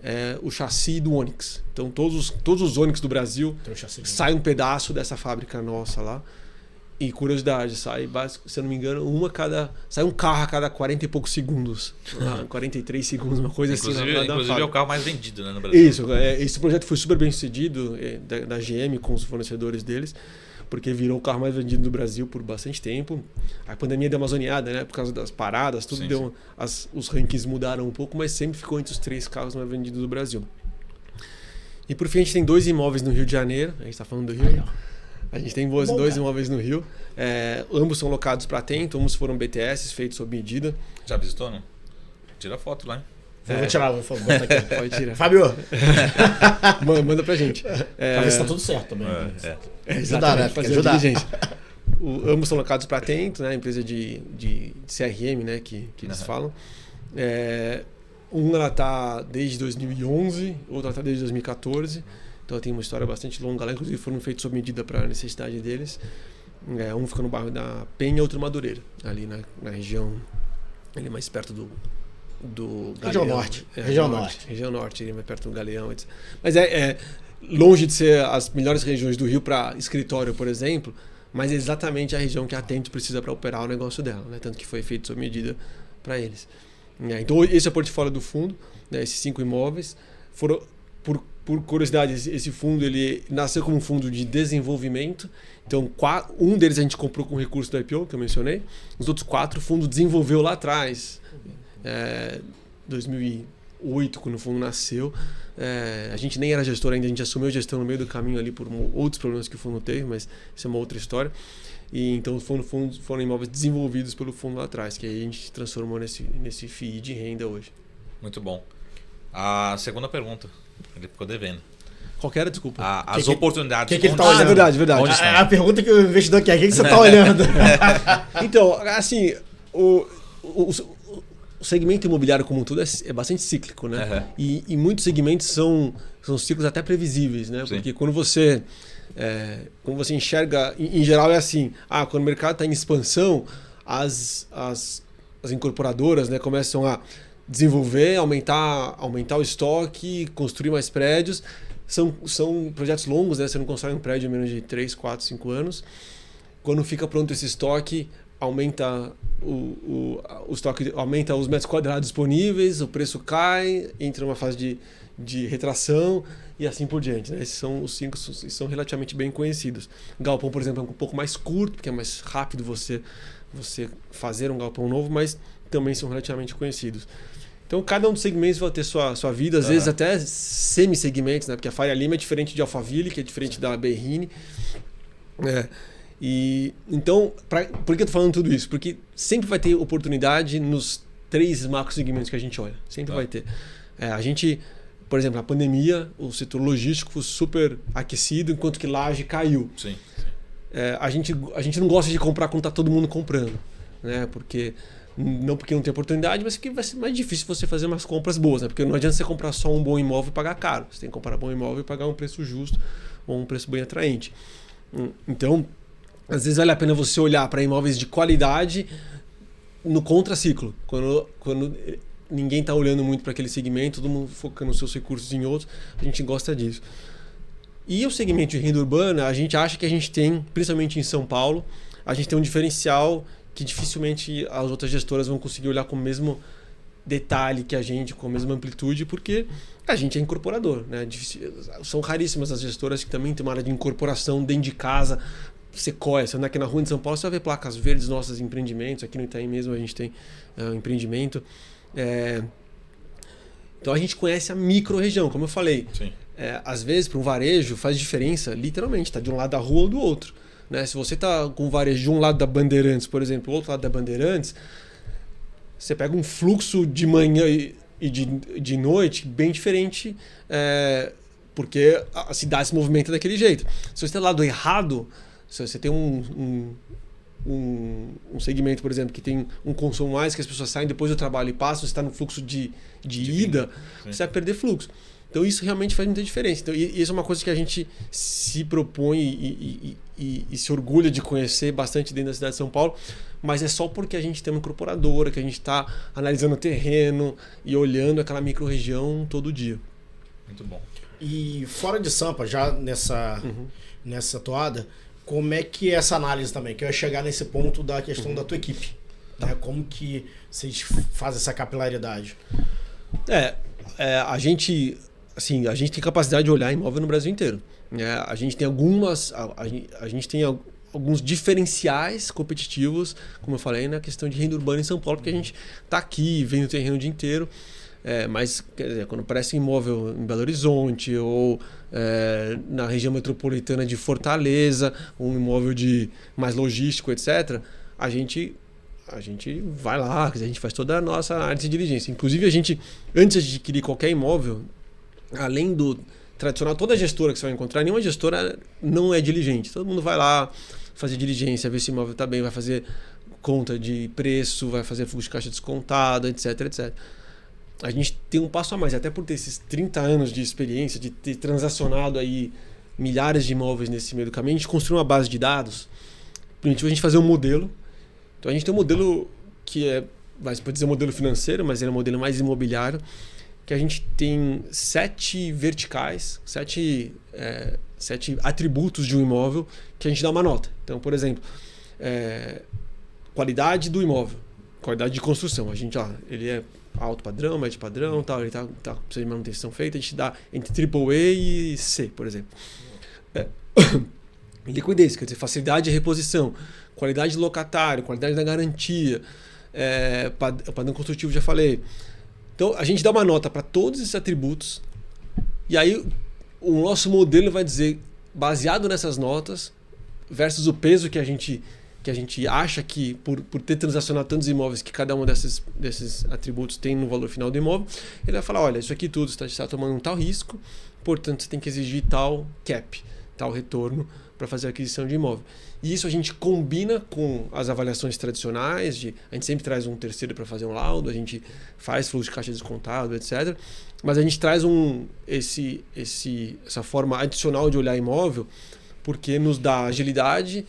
A: é o chassi do Onix. Então todos os Onix do Brasil saem um pedaço dessa fábrica nossa lá. E curiosidade, sai, se eu não me engano, sai um carro a cada 40 e poucos segundos. 43 segundos, uma coisa
B: inclusive,
A: assim.
B: Inclusive é o carro mais vendido, né, no Brasil.
A: Isso, esse projeto foi super bem sucedido da GM com os fornecedores deles, porque virou o carro mais vendido do Brasil por bastante tempo. A pandemia deu uma zoneada, né? Por causa das paradas, tudo deu. Os rankings mudaram um pouco, mas sempre ficou entre os 3 carros mais vendidos do Brasil. E por fim, a gente tem 2 imóveis no Rio de Janeiro. A gente está falando do Rio. A gente tem 2 imóveis no Rio. Ambos são locados para Atento, ambos foram BTS, feitos sob medida.
B: Já visitou, não? Tira foto lá, hein?
C: Vou tirar, vou botar aqui.
A: Pode tirar.
C: Fábio,
A: manda pra gente.
C: pra ver se tá tudo certo também.
A: Ajudar, né?
C: Tem que ajudar.
A: Ambos são locados para Atento, né? Empresa de CRM, né? Que eles falam. Uma ela tá desde 2011, outra ela tá desde 2014. Então tem uma história bastante longa lá, inclusive foram feitos sob medida para a necessidade deles. Um fica no bairro da Penha, outro Madureira, ali na região, ali mais perto do
C: Região
A: Galeão.
C: Norte.
A: Região Norte, ali mais perto do Galeão, etc. Mas longe de ser as melhores regiões do Rio para escritório, por exemplo, mas é exatamente a região que a Atento precisa para operar o negócio dela, né? Tanto que foi feito sob medida para eles. Então esse é o portfólio do fundo, né? Esses 5 imóveis foram por curiosidade, esse fundo ele nasceu como um fundo de desenvolvimento. Então, um deles a gente comprou com recurso do IPO, que eu mencionei. Os outros 4 o fundo desenvolveu lá atrás, 2008, quando o fundo nasceu. A gente nem era gestor ainda, a gente assumiu a gestão no meio do caminho ali por outros problemas que o fundo teve, mas isso é uma outra história. E então foram imóveis desenvolvidos pelo fundo lá atrás, que aí a gente transformou nesse FII de renda hoje.
B: Muito bom. A segunda pergunta, ele ficou devendo.
A: Qual que era, desculpa?
B: As oportunidades.
C: Que ele tá olhando?
A: Verdade.
C: A pergunta que o investidor quer, o que você tá olhando?
A: Então, assim, o segmento imobiliário como um todo é bastante cíclico, né? Uhum. E muitos segmentos são ciclos até previsíveis, né? Sim. Porque quando você enxerga, em geral é assim, quando o mercado está em expansão, as incorporadoras, né, começam a desenvolver, aumentar o estoque, construir mais prédios. São projetos longos, né? Você não constrói um prédio em menos de 3, 4, 5 anos. Quando fica pronto esse estoque, aumenta o estoque, aumenta os metros quadrados disponíveis, o preço cai, entra numa fase de retração e assim por diante, né? Esses são os 5 são relativamente bem conhecidos. Galpão, por exemplo, é um pouco mais curto, porque é mais rápido você fazer um galpão novo, mas também são relativamente conhecidos. Então, cada um dos segmentos vai ter sua vida, às vezes até semi-segmentos, né? Porque a Faria Lima é diferente de Alphaville, que é diferente da Berrini. E então, por que eu tô falando tudo isso? Porque sempre vai ter oportunidade nos 3 macro segmentos que a gente olha. Sempre vai ter. A gente, por exemplo, na pandemia, o setor logístico foi super aquecido, enquanto que Laje caiu.
B: Sim.
A: a gente não gosta de comprar quando está todo mundo comprando, né? Não porque não tem oportunidade, mas porque vai ser mais difícil você fazer umas compras boas, né? Porque não adianta você comprar só um bom imóvel e pagar caro. Você tem que comprar um bom imóvel e pagar um preço justo ou um preço bem atraente. Então, às vezes vale a pena você olhar para imóveis de qualidade no contraciclo. Quando ninguém está olhando muito para aquele segmento, todo mundo focando os seus recursos em outros, a gente gosta disso. E o segmento de renda urbana, a gente acha que a gente tem, principalmente em São Paulo, a gente tem um diferencial que dificilmente as outras gestoras vão conseguir olhar com o mesmo detalhe que a gente, com a mesma amplitude, porque a gente é incorporador, né? São raríssimas as gestoras que também tem uma área de incorporação dentro de casa. Sequoia, você anda aqui na rua de São Paulo, você vai ver placas verdes, nossos empreendimentos. Aqui no Itaim mesmo a gente tem um empreendimento. Então a gente conhece a micro-região, como eu falei.
B: Sim.
A: Às vezes, para um varejo, faz diferença, literalmente, está de um lado da rua ou do outro. Né? Se você está com um varejo de um lado da Bandeirantes, por exemplo, o outro lado da Bandeirantes, você pega um fluxo de manhã e de noite bem diferente, porque a cidade se movimenta daquele jeito. Se você está do lado errado, se você tem um segmento, por exemplo, que tem um consumo mais, que as pessoas saem depois do trabalho e passam, você está no fluxo de ida, você vai perder fluxo. Então isso realmente faz muita diferença. Então, e isso é uma coisa que a gente se propõe e se orgulha de conhecer bastante dentro da cidade de São Paulo, mas é só porque a gente tem uma incorporadora, que a gente está analisando o terreno e olhando aquela micro-região todo dia.
B: Muito bom.
C: E fora de Sampa, já nessa toada, como é que é essa análise também? Que eu ia chegar nesse ponto da questão da tua equipe. Né? Como que vocês fazem essa capilaridade?
A: A gente tem capacidade de olhar imóvel no Brasil inteiro. A gente tem alguns diferenciais competitivos, como eu falei, na questão de renda urbana em São Paulo, porque a gente está aqui, vendo o terreno o dia inteiro. Mas quer dizer, quando aparece imóvel em Belo Horizonte ou na região metropolitana de Fortaleza, um imóvel mais logístico, etc., a gente vai lá, a gente faz toda a nossa análise de diligência. Inclusive, a gente, antes de adquirir qualquer imóvel, além do tradicional, toda gestora que você vai encontrar, nenhuma gestora não é diligente. Todo mundo vai lá fazer diligência, ver se o imóvel está bem, vai fazer conta de preço, vai fazer fluxo de caixa descontado, etc, etc. A gente tem um passo a mais, até por ter esses 30 anos de experiência, de ter transacionado aí milhares de imóveis nesse meio do caminho, a gente construiu uma base de dados, permitiu a gente fazer um modelo. Então a gente tem um modelo que você pode dizer modelo financeiro, mas ele é um modelo mais imobiliário, que a gente tem 7 verticais, 7 atributos de um imóvel que a gente dá uma nota. Então, por exemplo, qualidade do imóvel, qualidade de construção. A gente, ele é alto padrão, médio padrão, tal, ele precisa de manutenção feita, a gente dá entre AAA e C, por exemplo. Liquidez, quer dizer, facilidade de reposição, qualidade do locatário, qualidade da garantia, padrão construtivo, já falei. Então, a gente dá uma nota para todos esses atributos e aí o nosso modelo vai dizer, baseado nessas notas, versus o peso que a gente acha que, por ter transacionado tantos imóveis, que cada um desses atributos tem no valor final do imóvel, ele vai falar, olha, isso aqui tudo está tomando um tal risco, portanto, você tem que exigir tal cap, tal retorno para fazer a aquisição de imóvel. E isso a gente combina com as avaliações tradicionais, a gente sempre traz um terceiro para fazer um laudo, a gente faz fluxo de caixa descontado, etc. Mas a gente traz essa forma adicional de olhar imóvel, porque nos dá agilidade,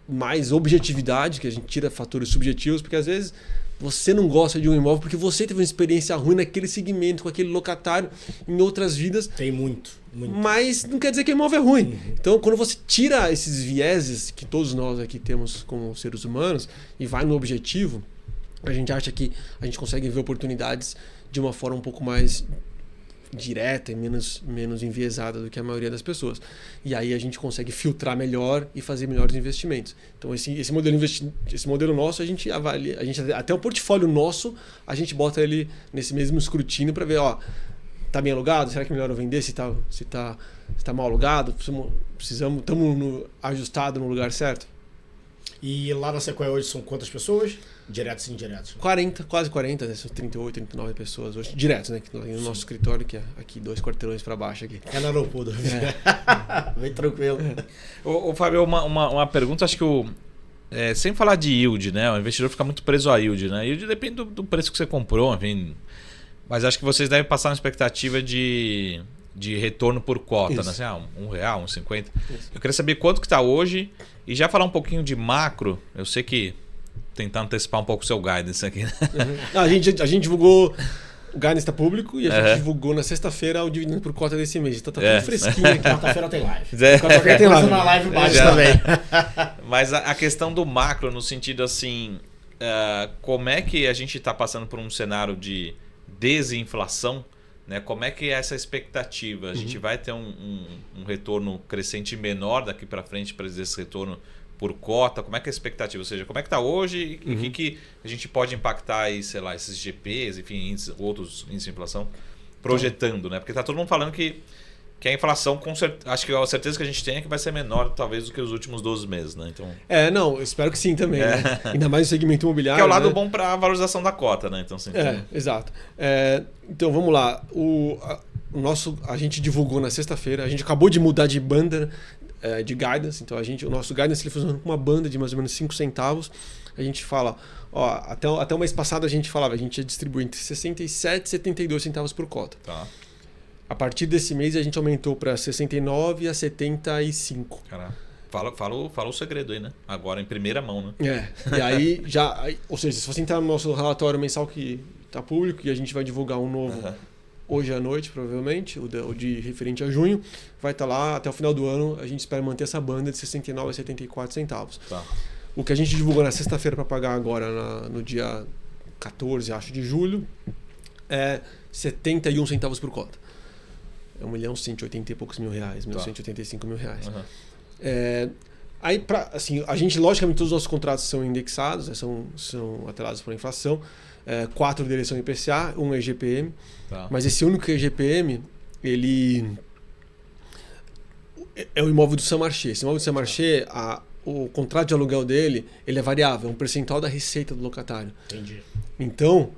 A: mais objetividade, que a gente tira fatores subjetivos, porque às vezes você não gosta de um imóvel porque você teve uma experiência ruim naquele segmento, com aquele locatário, em outras vidas.
C: Tem muito.
A: Mas não quer dizer que o imóvel é ruim. Então, quando você tira esses vieses que todos nós aqui temos como seres humanos e vai no objetivo, a gente acha que a gente consegue ver oportunidades de uma forma um pouco mais direta e menos enviesada do que a maioria das pessoas. E aí a gente consegue filtrar melhor e fazer melhores investimentos. Então esse modelo nosso, a gente avalia, até o portfólio nosso, a gente bota ele nesse mesmo escrutínio para ver, tá bem alugado? Será que é melhor eu vender se tá mal alugado? Estamos ajustado no lugar certo?
C: E lá na Sequoia hoje são quantas pessoas? Diretos e indiretos.
A: 40, quase 40, né? São 38, 39 pessoas hoje. Diretos, né? No nosso escritório, que é aqui 2 quarteirões para baixo aqui.
C: É na Aeropudo. Bem tranquilo.
B: Ô, Fábio, uma pergunta, acho que sem falar de yield, né? O investidor fica muito preso a yield, né? Yield depende do preço que você comprou, enfim. Mas acho que vocês devem passar uma expectativa de retorno por cota, né? Assim, R$1, R$1,50. Eu queria saber quanto que está hoje e já falar um pouquinho de macro. Eu sei que tentar antecipar um pouco o seu guidance aqui. Né?
A: Não, a gente divulgou, o guidance está público e a gente divulgou na sexta-feira o dividendo por cota desse mês. Então tá tudo fresquinho aqui.
C: Quarta-feira tem live.
A: Quarta-feira tem live.
C: Na live baixo também.
B: Mas a questão do macro, no sentido assim, como é que a gente está passando por um cenário de desinflação, né? Como é que é essa expectativa? A gente vai ter um retorno crescente menor daqui para frente para esse retorno por cota? Como é que é a expectativa? Ou seja, como é que está hoje e o que a gente pode impactar aí, sei lá, esses GPs, enfim, outros índices de inflação, projetando, né? Porque está todo mundo falando que a inflação, acho que a certeza que a gente tem é que vai ser menor, talvez, do que os últimos 12 meses, né? Então...
A: não, eu espero que sim também, né? Ainda mais no segmento imobiliário.
B: Que é o lado
A: né?
B: bom para a valorização da cota, né? Então, assim,
A: exato. Então, vamos lá. A gente divulgou na sexta-feira, a gente acabou de mudar de banda de guidance, então o nosso guidance ele funciona com uma banda de mais ou menos 5 centavos. A gente fala, até o mês passado a gente falava, a gente ia distribuir entre 67 e 72 centavos por cota.
B: Tá.
A: A partir desse mês a gente aumentou para 69 a 75.
B: Caraca. Fala o segredo aí, né? Agora em primeira mão, né?
A: E aí ou seja, se você entrar no nosso relatório mensal que está público e a gente vai divulgar um novo hoje à noite, provavelmente, o de referente a junho, vai estar lá até o final do ano, a gente espera manter essa banda de 69 a 74 centavos.
B: Tá.
A: O que a gente divulgou na sexta-feira para pagar agora no dia 14, acho, de julho, é 71 centavos por cota. É 1.180 e poucos mil reais, 1.185 mil reais. Aí, assim, a gente, logicamente, todos os nossos contratos são indexados, né, são atrelados por inflação. 4 deles são IPCA, um é IGPM.
B: Tá.
A: Mas esse único IGPM, ele é o imóvel do Saint-Marché. Esse imóvel do Saint-Marché, o contrato de aluguel dele, ele é variável, é um percentual da receita do locatário.
C: Entendi.
A: Então,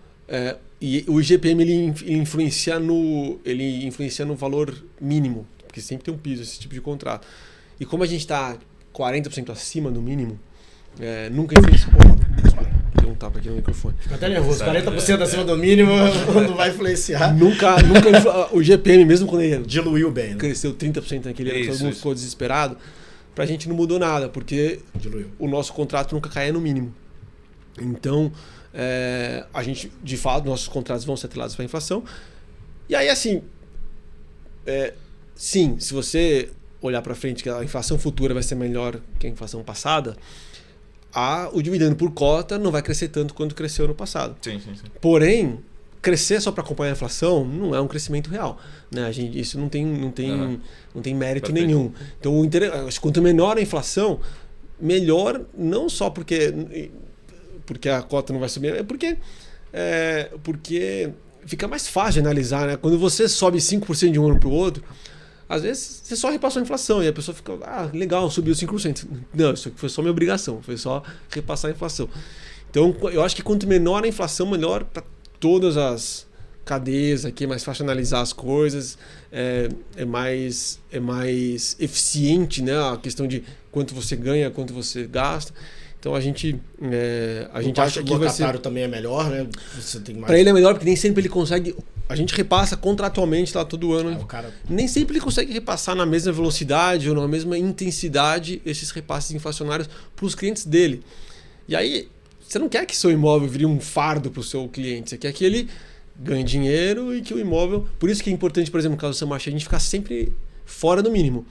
A: e o IGPM ele influencia no valor mínimo, porque sempre tem um piso esse tipo de contrato. E como a gente está 40% acima do mínimo, nunca influencia. Deu um tapa aqui no microfone.
C: Fica até nervoso, 40% acima do mínimo não vai influenciar.
A: Nunca o GPM, mesmo quando ele
C: diluiu bem, né?
A: Cresceu 30% naquele ano, todo mundo ficou desesperado. Pra gente não mudou nada, porque o nosso contrato nunca caía no mínimo. Então, a gente, de fato, nossos contratos vão ser atrelados para a inflação. E aí, assim, sim, se você olhar para frente que a inflação futura vai ser melhor que a inflação passada, o dividendo por cota não vai crescer tanto quanto cresceu no passado.
B: Sim.
A: Porém, crescer só para acompanhar a inflação não é um crescimento real, né? Isso não tem mérito nenhum. Então, quanto menor a inflação, melhor, não só porque a cota não vai subir, é porque fica mais fácil de analisar, né? Quando você sobe 5% de um ano para o outro, às vezes você só repassou a inflação e a pessoa fica, legal, subiu 5%. Não, isso foi só minha obrigação, foi só repassar a inflação. Então, eu acho que quanto menor a inflação, melhor para todas as cadeias aqui, é mais fácil analisar as coisas, é mais eficiente, né? A questão de quanto você ganha, quanto você gasta. Então a gente acha que vai ser... O locatário
C: também é melhor, né? Você tem mais...
A: Para ele é melhor porque nem sempre ele consegue... A gente repassa contratualmente lá todo ano. Nem sempre ele consegue repassar na mesma velocidade ou na mesma intensidade esses repasses inflacionários para os clientes dele. E aí, você não quer que seu imóvel vire um fardo para o seu cliente. Você quer que ele ganhe dinheiro e que o imóvel... Por isso que é importante, por exemplo, no caso do Saint-Marché, a gente ficar sempre fora do mínimo.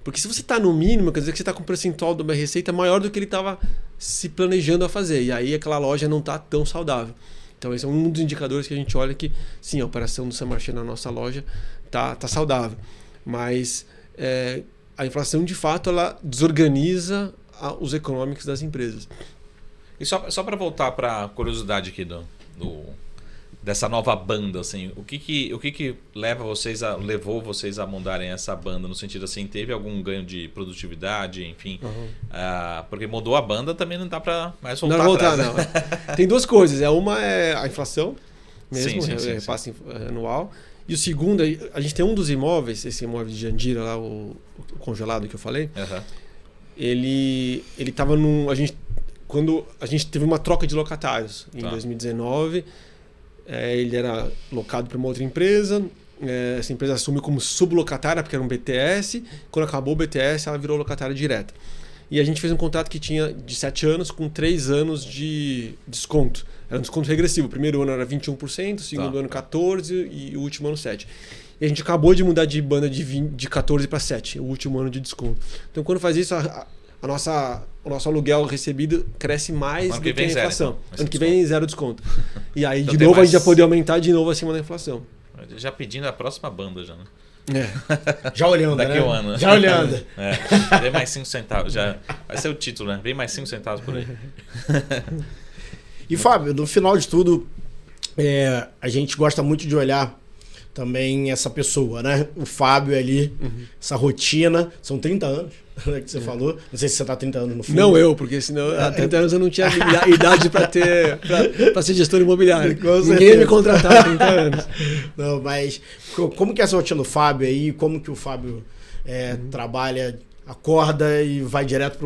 A: Porque se você está no mínimo, quer dizer que você está com um percentual de uma receita maior do que ele estava se planejando a fazer. E aí aquela loja não está tão saudável. Então esse é um dos indicadores que a gente olha que, sim, a operação do Saint-Marché na nossa loja tá saudável. Mas a inflação, de fato, ela desorganiza os econômicos das empresas.
B: E só para voltar para a curiosidade aqui dessa nova banda, assim, o que levou vocês a mudarem essa banda, no sentido assim, teve algum ganho de produtividade, enfim, porque mudou a banda, também não dá para mais voltar atrás.
A: Não. Tem duas coisas, uma é a inflação mesmo,
B: sim.
A: repasse anual, e o segundo, a gente tem um dos imóveis, esse imóvel de Jandira lá, o congelado que eu falei, ele estava quando a gente teve uma troca de locatários em 2019. Ele era locado para uma outra empresa, essa empresa assumiu como sublocatária porque era um BTS. Quando acabou o BTS, ela virou locatária direta. E a gente fez um contrato que tinha de 7 anos com 3 anos de desconto. Era um desconto regressivo. O primeiro ano era 21%, o segundo ano 14% e o último ano 7%. E a gente acabou de mudar de banda de 14 para 7, o último ano de desconto. Então quando faz isso, o nosso aluguel recebido cresce mais do que a inflação. Ano que vem, zero desconto. E aí,
B: então
A: de novo, a gente já pode aumentar de novo acima da inflação.
B: Já pedindo a próxima banda, já, né?
C: Já olhando,
B: daqui
C: né?
B: Um ano.
C: Já olhando.
B: Vem mais 5 centavos. Já vai ser o título, né? Vem mais 5 centavos por aí.
C: E, Fábio, no final de tudo, a gente gosta muito de olhar também essa pessoa, né? O Fábio ali, essa rotina. São 30 anos, né, que você falou. Não sei se você tá 30 anos no fundo.
A: Não eu, porque senão há 30 anos eu não tinha idade para ser gestor imobiliário. Ninguém ia me contratar há 30 anos.
C: Não, mas como que é essa rotina do Fábio aí? Como que o Fábio trabalha, acorda e vai direto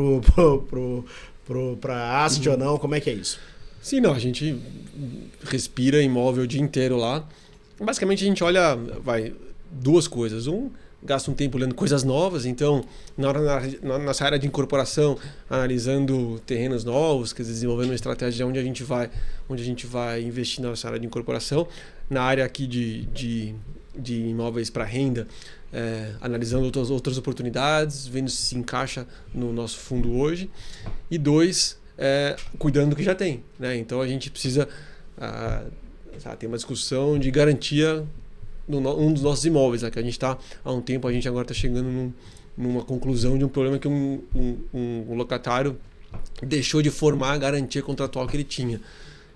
C: para asset ou não? Como é que é isso?
A: Sim, não, a gente respira imóvel o dia inteiro lá. Basicamente a gente olha, duas coisas. Gasta um tempo lendo coisas novas, então na nossa área de incorporação, analisando terrenos novos, quer dizer, desenvolvendo uma estratégia onde a gente vai investir na nossa área de incorporação. Na área aqui de imóveis para renda, analisando outras oportunidades, vendo se encaixa no nosso fundo hoje. E 2, cuidando do que já tem, né? Então a gente precisa ter uma discussão de garantia um dos nossos imóveis, né? Que a gente está há um tempo, a gente agora está chegando numa conclusão de um problema que um locatário deixou de formar a garantia contratual que ele tinha.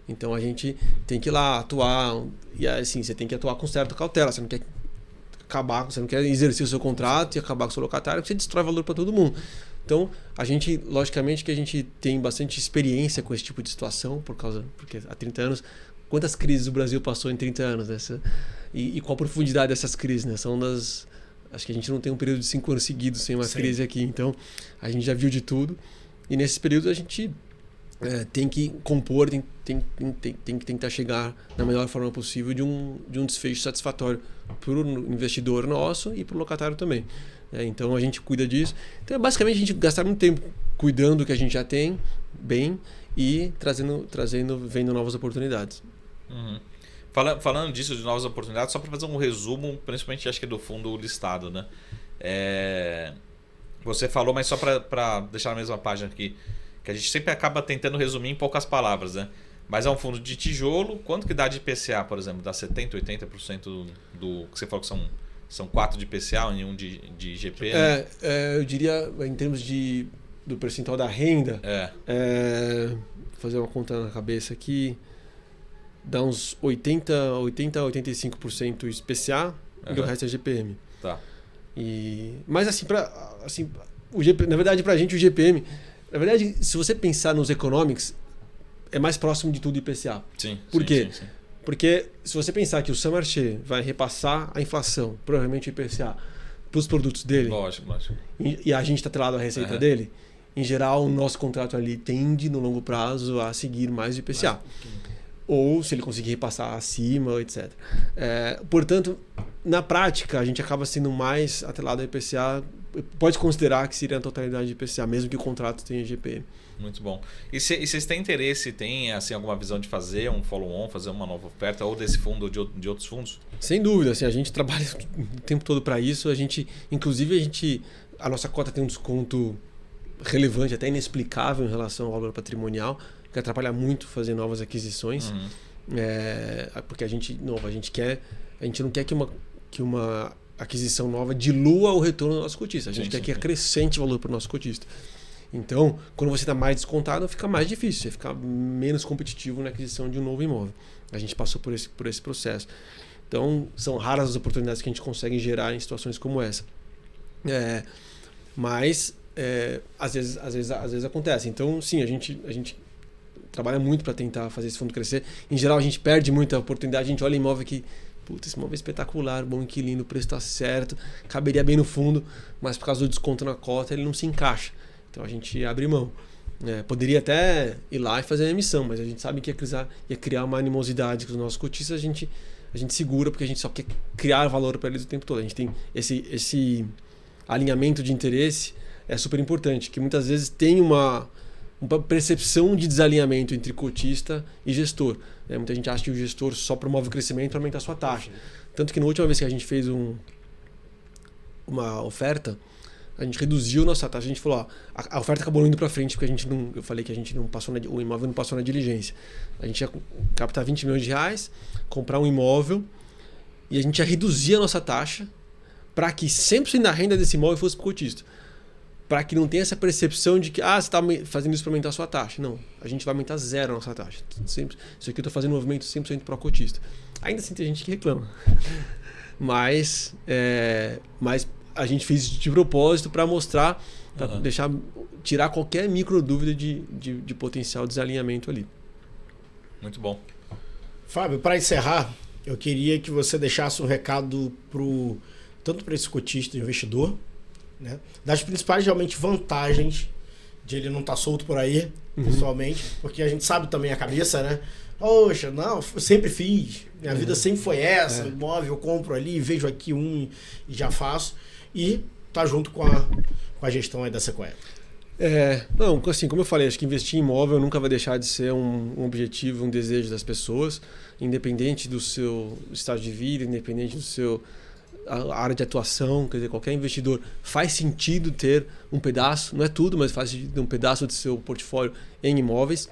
A: Então a gente tem que ir lá atuar, e assim, você tem que atuar com certa cautela, você não quer exercer o seu contrato e acabar com o seu locatário, porque você destrói valor para todo mundo. Então, logicamente que a gente tem bastante experiência com esse tipo de situação, porque há 30 anos, quantas crises o Brasil passou em 30 anos? E qual a profundidade dessas crises? Né? Acho que a gente não tem um período de 5 anos seguidos sem uma crise aqui, então a gente já viu de tudo. E nesses períodos a gente tem que compor, tem que tentar chegar na melhor forma possível de um desfecho satisfatório para o investidor nosso e para o locatário também. Então a gente cuida disso. Então basicamente a gente gastar muito tempo cuidando do que a gente já tem bem e vendo novas oportunidades.
B: Falando disso, de novas oportunidades, só para fazer um resumo, principalmente acho que do fundo listado, né? Você falou, mas só para deixar na mesma página aqui, que a gente sempre acaba tentando resumir em poucas palavras, né? Mas é um fundo de tijolo. Quanto que dá de IPCA, por exemplo? Dá 70%, 80% do que você falou que são 4 de IPCA e 1 de IGP? Né?
A: Eu diria, em termos do percentual da renda, vou fazer uma conta na cabeça aqui, dá uns 80% a 85% IPCA e o resto é GPM.
B: Tá.
A: Mas na verdade, pra gente o GPM, na verdade, se você pensar nos economics, é mais próximo de tudo IPCA.
B: Sim.
A: Por quê?
B: Sim.
A: Porque se você pensar que o Saint-Marché vai repassar a inflação, provavelmente o IPCA, para os produtos dele,
B: lógico.
A: E a gente está atrelado à receita dele, em geral o nosso contrato ali tende no longo prazo a seguir mais o IPCA. Ou se ele conseguir repassar acima, etc. Portanto, na prática, a gente acaba sendo mais atrelado ao IPCA. Pode considerar que seria a totalidade de IPCA, mesmo que o contrato tenha GPM.
B: Muito bom. E vocês têm interesse, tem assim, alguma visão de fazer um follow-on, fazer uma nova oferta, ou desse fundo ou de outros fundos?
A: Sem dúvida. Assim, a gente trabalha o tempo todo para isso. Inclusive, a nossa cota tem um desconto relevante, até inexplicável em relação ao valor patrimonial, que atrapalha muito fazer novas aquisições. Porque a gente não quer que uma aquisição nova dilua o retorno do nosso cotista. A gente quer que acrescente valor para o nosso cotista. Então, quando você está mais descontado, fica mais difícil, você fica menos competitivo na aquisição de um novo imóvel. A gente passou por esse processo. Então, são raras as oportunidades que a gente consegue gerar em situações como essa. Mas, às vezes acontece. Então, sim, a gente trabalha muito para tentar fazer esse fundo crescer. Em geral, a gente perde muita oportunidade. A gente olha imóvel que, puta, esse imóvel é espetacular, bom inquilino, o preço está certo, caberia bem no fundo, mas por causa do desconto na cota, ele não se encaixa. Então, a gente abre mão. Poderia até ir lá e fazer a emissão, mas a gente sabe que ia criar uma animosidade com os nossos cotistas, a gente segura, porque a gente só quer criar valor para eles o tempo todo. A gente tem esse alinhamento de interesse, é super importante, que muitas vezes tem uma percepção de desalinhamento entre cotista e gestor. Muita gente acha que o gestor só promove o crescimento para aumentar a sua taxa. Tanto que na última vez que a gente fez uma oferta, a gente reduziu nossa taxa. A gente falou, a oferta acabou indo para frente porque eu falei que a gente não passou o imóvel não passou na diligência. A gente ia captar 20 milhões de reais, comprar um imóvel e a gente ia reduzir a nossa taxa para que 100% da renda desse imóvel fosse para o cotista. Para que não tenha essa percepção de que você está fazendo isso para aumentar a sua taxa. Não, a gente vai aumentar zero a nossa taxa. Sempre, isso aqui eu estou fazendo um movimento 100% para o cotista. Ainda assim tem gente que reclama. Mas a gente fez de propósito para mostrar, para tirar qualquer micro dúvida de potencial desalinhamento ali.
B: Muito bom.
C: Fábio, para encerrar, eu queria que você deixasse um recado tanto para esse cotista e investidor, né, das principais realmente vantagens de ele não estar solto por aí, pessoalmente, porque a gente sabe também a cabeça, né? Poxa, não, eu sempre fiz, minha vida sempre foi essa, imóvel eu compro ali, vejo aqui e já faço, e tá junto com a gestão aí da Sequoia.
A: Não, assim, como eu falei, acho que investir em imóvel nunca vai deixar de ser um objetivo, um desejo das pessoas, independente do seu estado de vida, independente do seu a área de atuação, quer dizer, qualquer investidor faz sentido ter um pedaço, não é tudo, mas faz sentido ter um pedaço do seu portfólio em imóveis.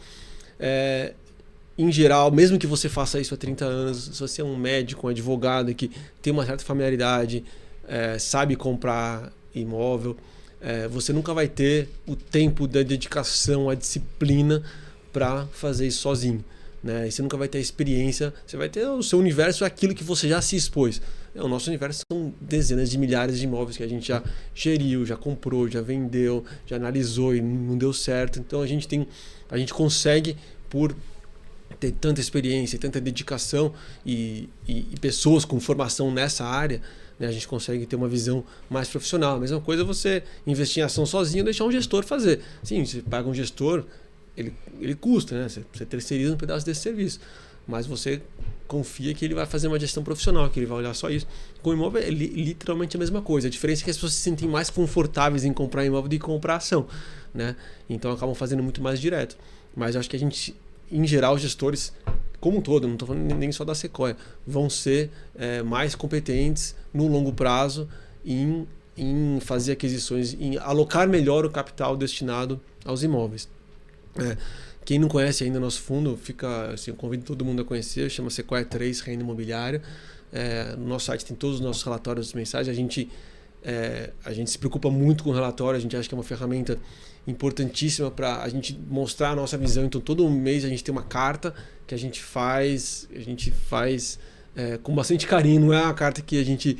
A: Em geral, mesmo que você faça isso há 30 anos, se você é um médico, um advogado que tem uma certa familiaridade, sabe comprar imóvel, você nunca vai ter o tempo da dedicação, a disciplina para fazer isso sozinho. Né? E você nunca vai ter a experiência, você vai ter o seu universo, aquilo que você já se expôs. O nosso universo são dezenas de milhares de imóveis que a gente já geriu, já comprou, já vendeu, já analisou e não deu certo. Então a gente consegue, por ter tanta experiência, tanta dedicação e pessoas com formação nessa área, né, a gente consegue ter uma visão mais profissional. A mesma coisa é você investir em ação sozinho e deixar um gestor fazer. Sim, você paga um gestor, ele custa, né? Você terceiriza um pedaço desse serviço, mas você confia que ele vai fazer uma gestão profissional, que ele vai olhar só isso. Com o imóvel é literalmente a mesma coisa. A diferença é que as pessoas se sentem mais confortáveis em comprar imóvel do que comprar ação, né? Então acabam fazendo muito mais direto. Mas eu acho que a gente, em geral, os gestores, como um todo, não estou falando nem só da Sequoia, vão ser mais competentes no longo prazo em fazer aquisições, em alocar melhor o capital destinado aos imóveis. Quem não conhece ainda o nosso fundo, eu convido todo mundo a conhecer, chama Sequoia 3 Renda Imobiliária. No nosso site tem todos os nossos relatórios mensais. A gente se preocupa muito com o relatório, a gente acha que é uma ferramenta importantíssima para a gente mostrar a nossa visão. Então todo mês a gente tem uma carta que a gente faz com bastante carinho, não é uma carta que a gente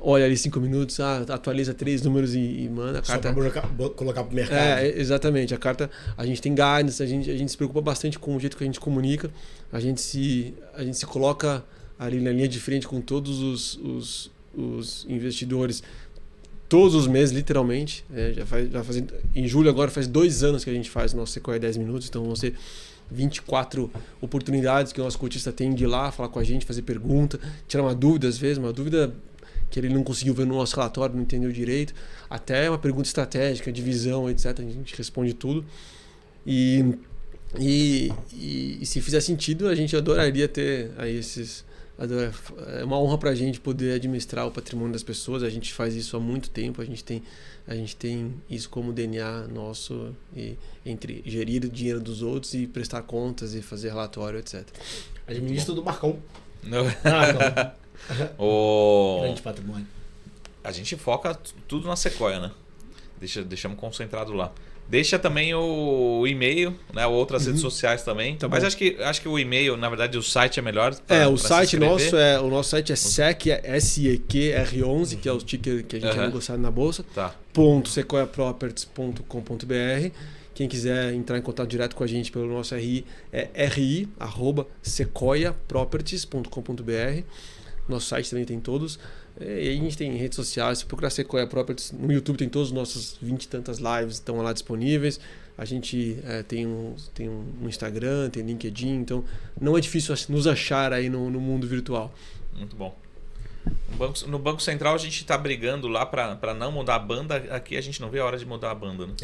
A: olha ali 5 minutos, atualiza 3 números e manda a carta.
C: Só para colocar para o mercado.
A: Exatamente. A carta, a gente tem guidance, a gente se preocupa bastante com o jeito que a gente comunica, a gente se coloca ali na linha de frente com todos os investidores todos os meses, literalmente. Em julho agora faz 2 anos que a gente faz o nosso Sequoia 10 minutos, então vão ser 24 oportunidades que o nosso cotista tem de ir lá, falar com a gente, fazer pergunta, tirar uma dúvida às vezes, uma dúvida que ele não conseguiu ver no nosso relatório, não entendeu direito, até uma pergunta estratégica, de visão, etc. A gente responde tudo. E se fizer sentido, a gente adoraria ter aí é uma honra para a gente poder administrar o patrimônio das pessoas. A gente faz isso há muito tempo, a gente tem isso como DNA nosso, entre gerir o dinheiro dos outros e prestar contas e fazer relatório, etc.
C: Administra do Marcão.
B: Não.
C: Grande patrimônio.
B: A gente foca tudo na Sequoia, né? Deixamos concentrado lá. Deixa também o e-mail, né? Ou outras redes sociais também.
A: Tá
B: Mas
A: bom.
B: acho que o e-mail, na verdade, o site é melhor.
A: O site nosso o nosso site é SEQR11, que é o ticker que a gente é negociado na bolsa.
B: Tá.
A: .sequoiaproperties.com.br. Quem quiser entrar em contato direto com a gente pelo nosso RI é ri@sequoiaproperties.com.br. Nosso site também tem todos. E aí a gente tem redes sociais, se procurar Sequoia Properties, no YouTube tem todos os nossos 20 e tantas lives, estão lá disponíveis. A gente tem um Instagram, tem LinkedIn, então não é difícil nos achar aí no mundo virtual.
B: Muito bom. No Banco Central a gente está brigando lá para não mudar a banda. Aqui a gente não vê a hora de mudar a banda, né?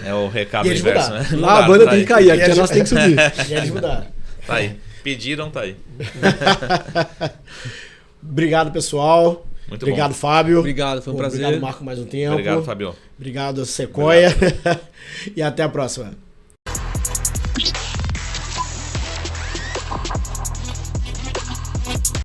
B: É o recado
C: E eles
B: inverso,
C: mudaram.
B: né?
A: Lá a banda tem que cair, aqui a nossa tem que subir.
C: E eles mudaram.
B: Tá aí. Pediram, tá aí.
C: Obrigado, pessoal.
B: Muito
C: Obrigado,
B: bom.
C: Fábio.
A: Obrigado, foi um prazer.
C: Obrigado, Marco, mais um tempo.
B: Obrigado, Fabio.
C: Obrigado, Sequoia. E até a próxima.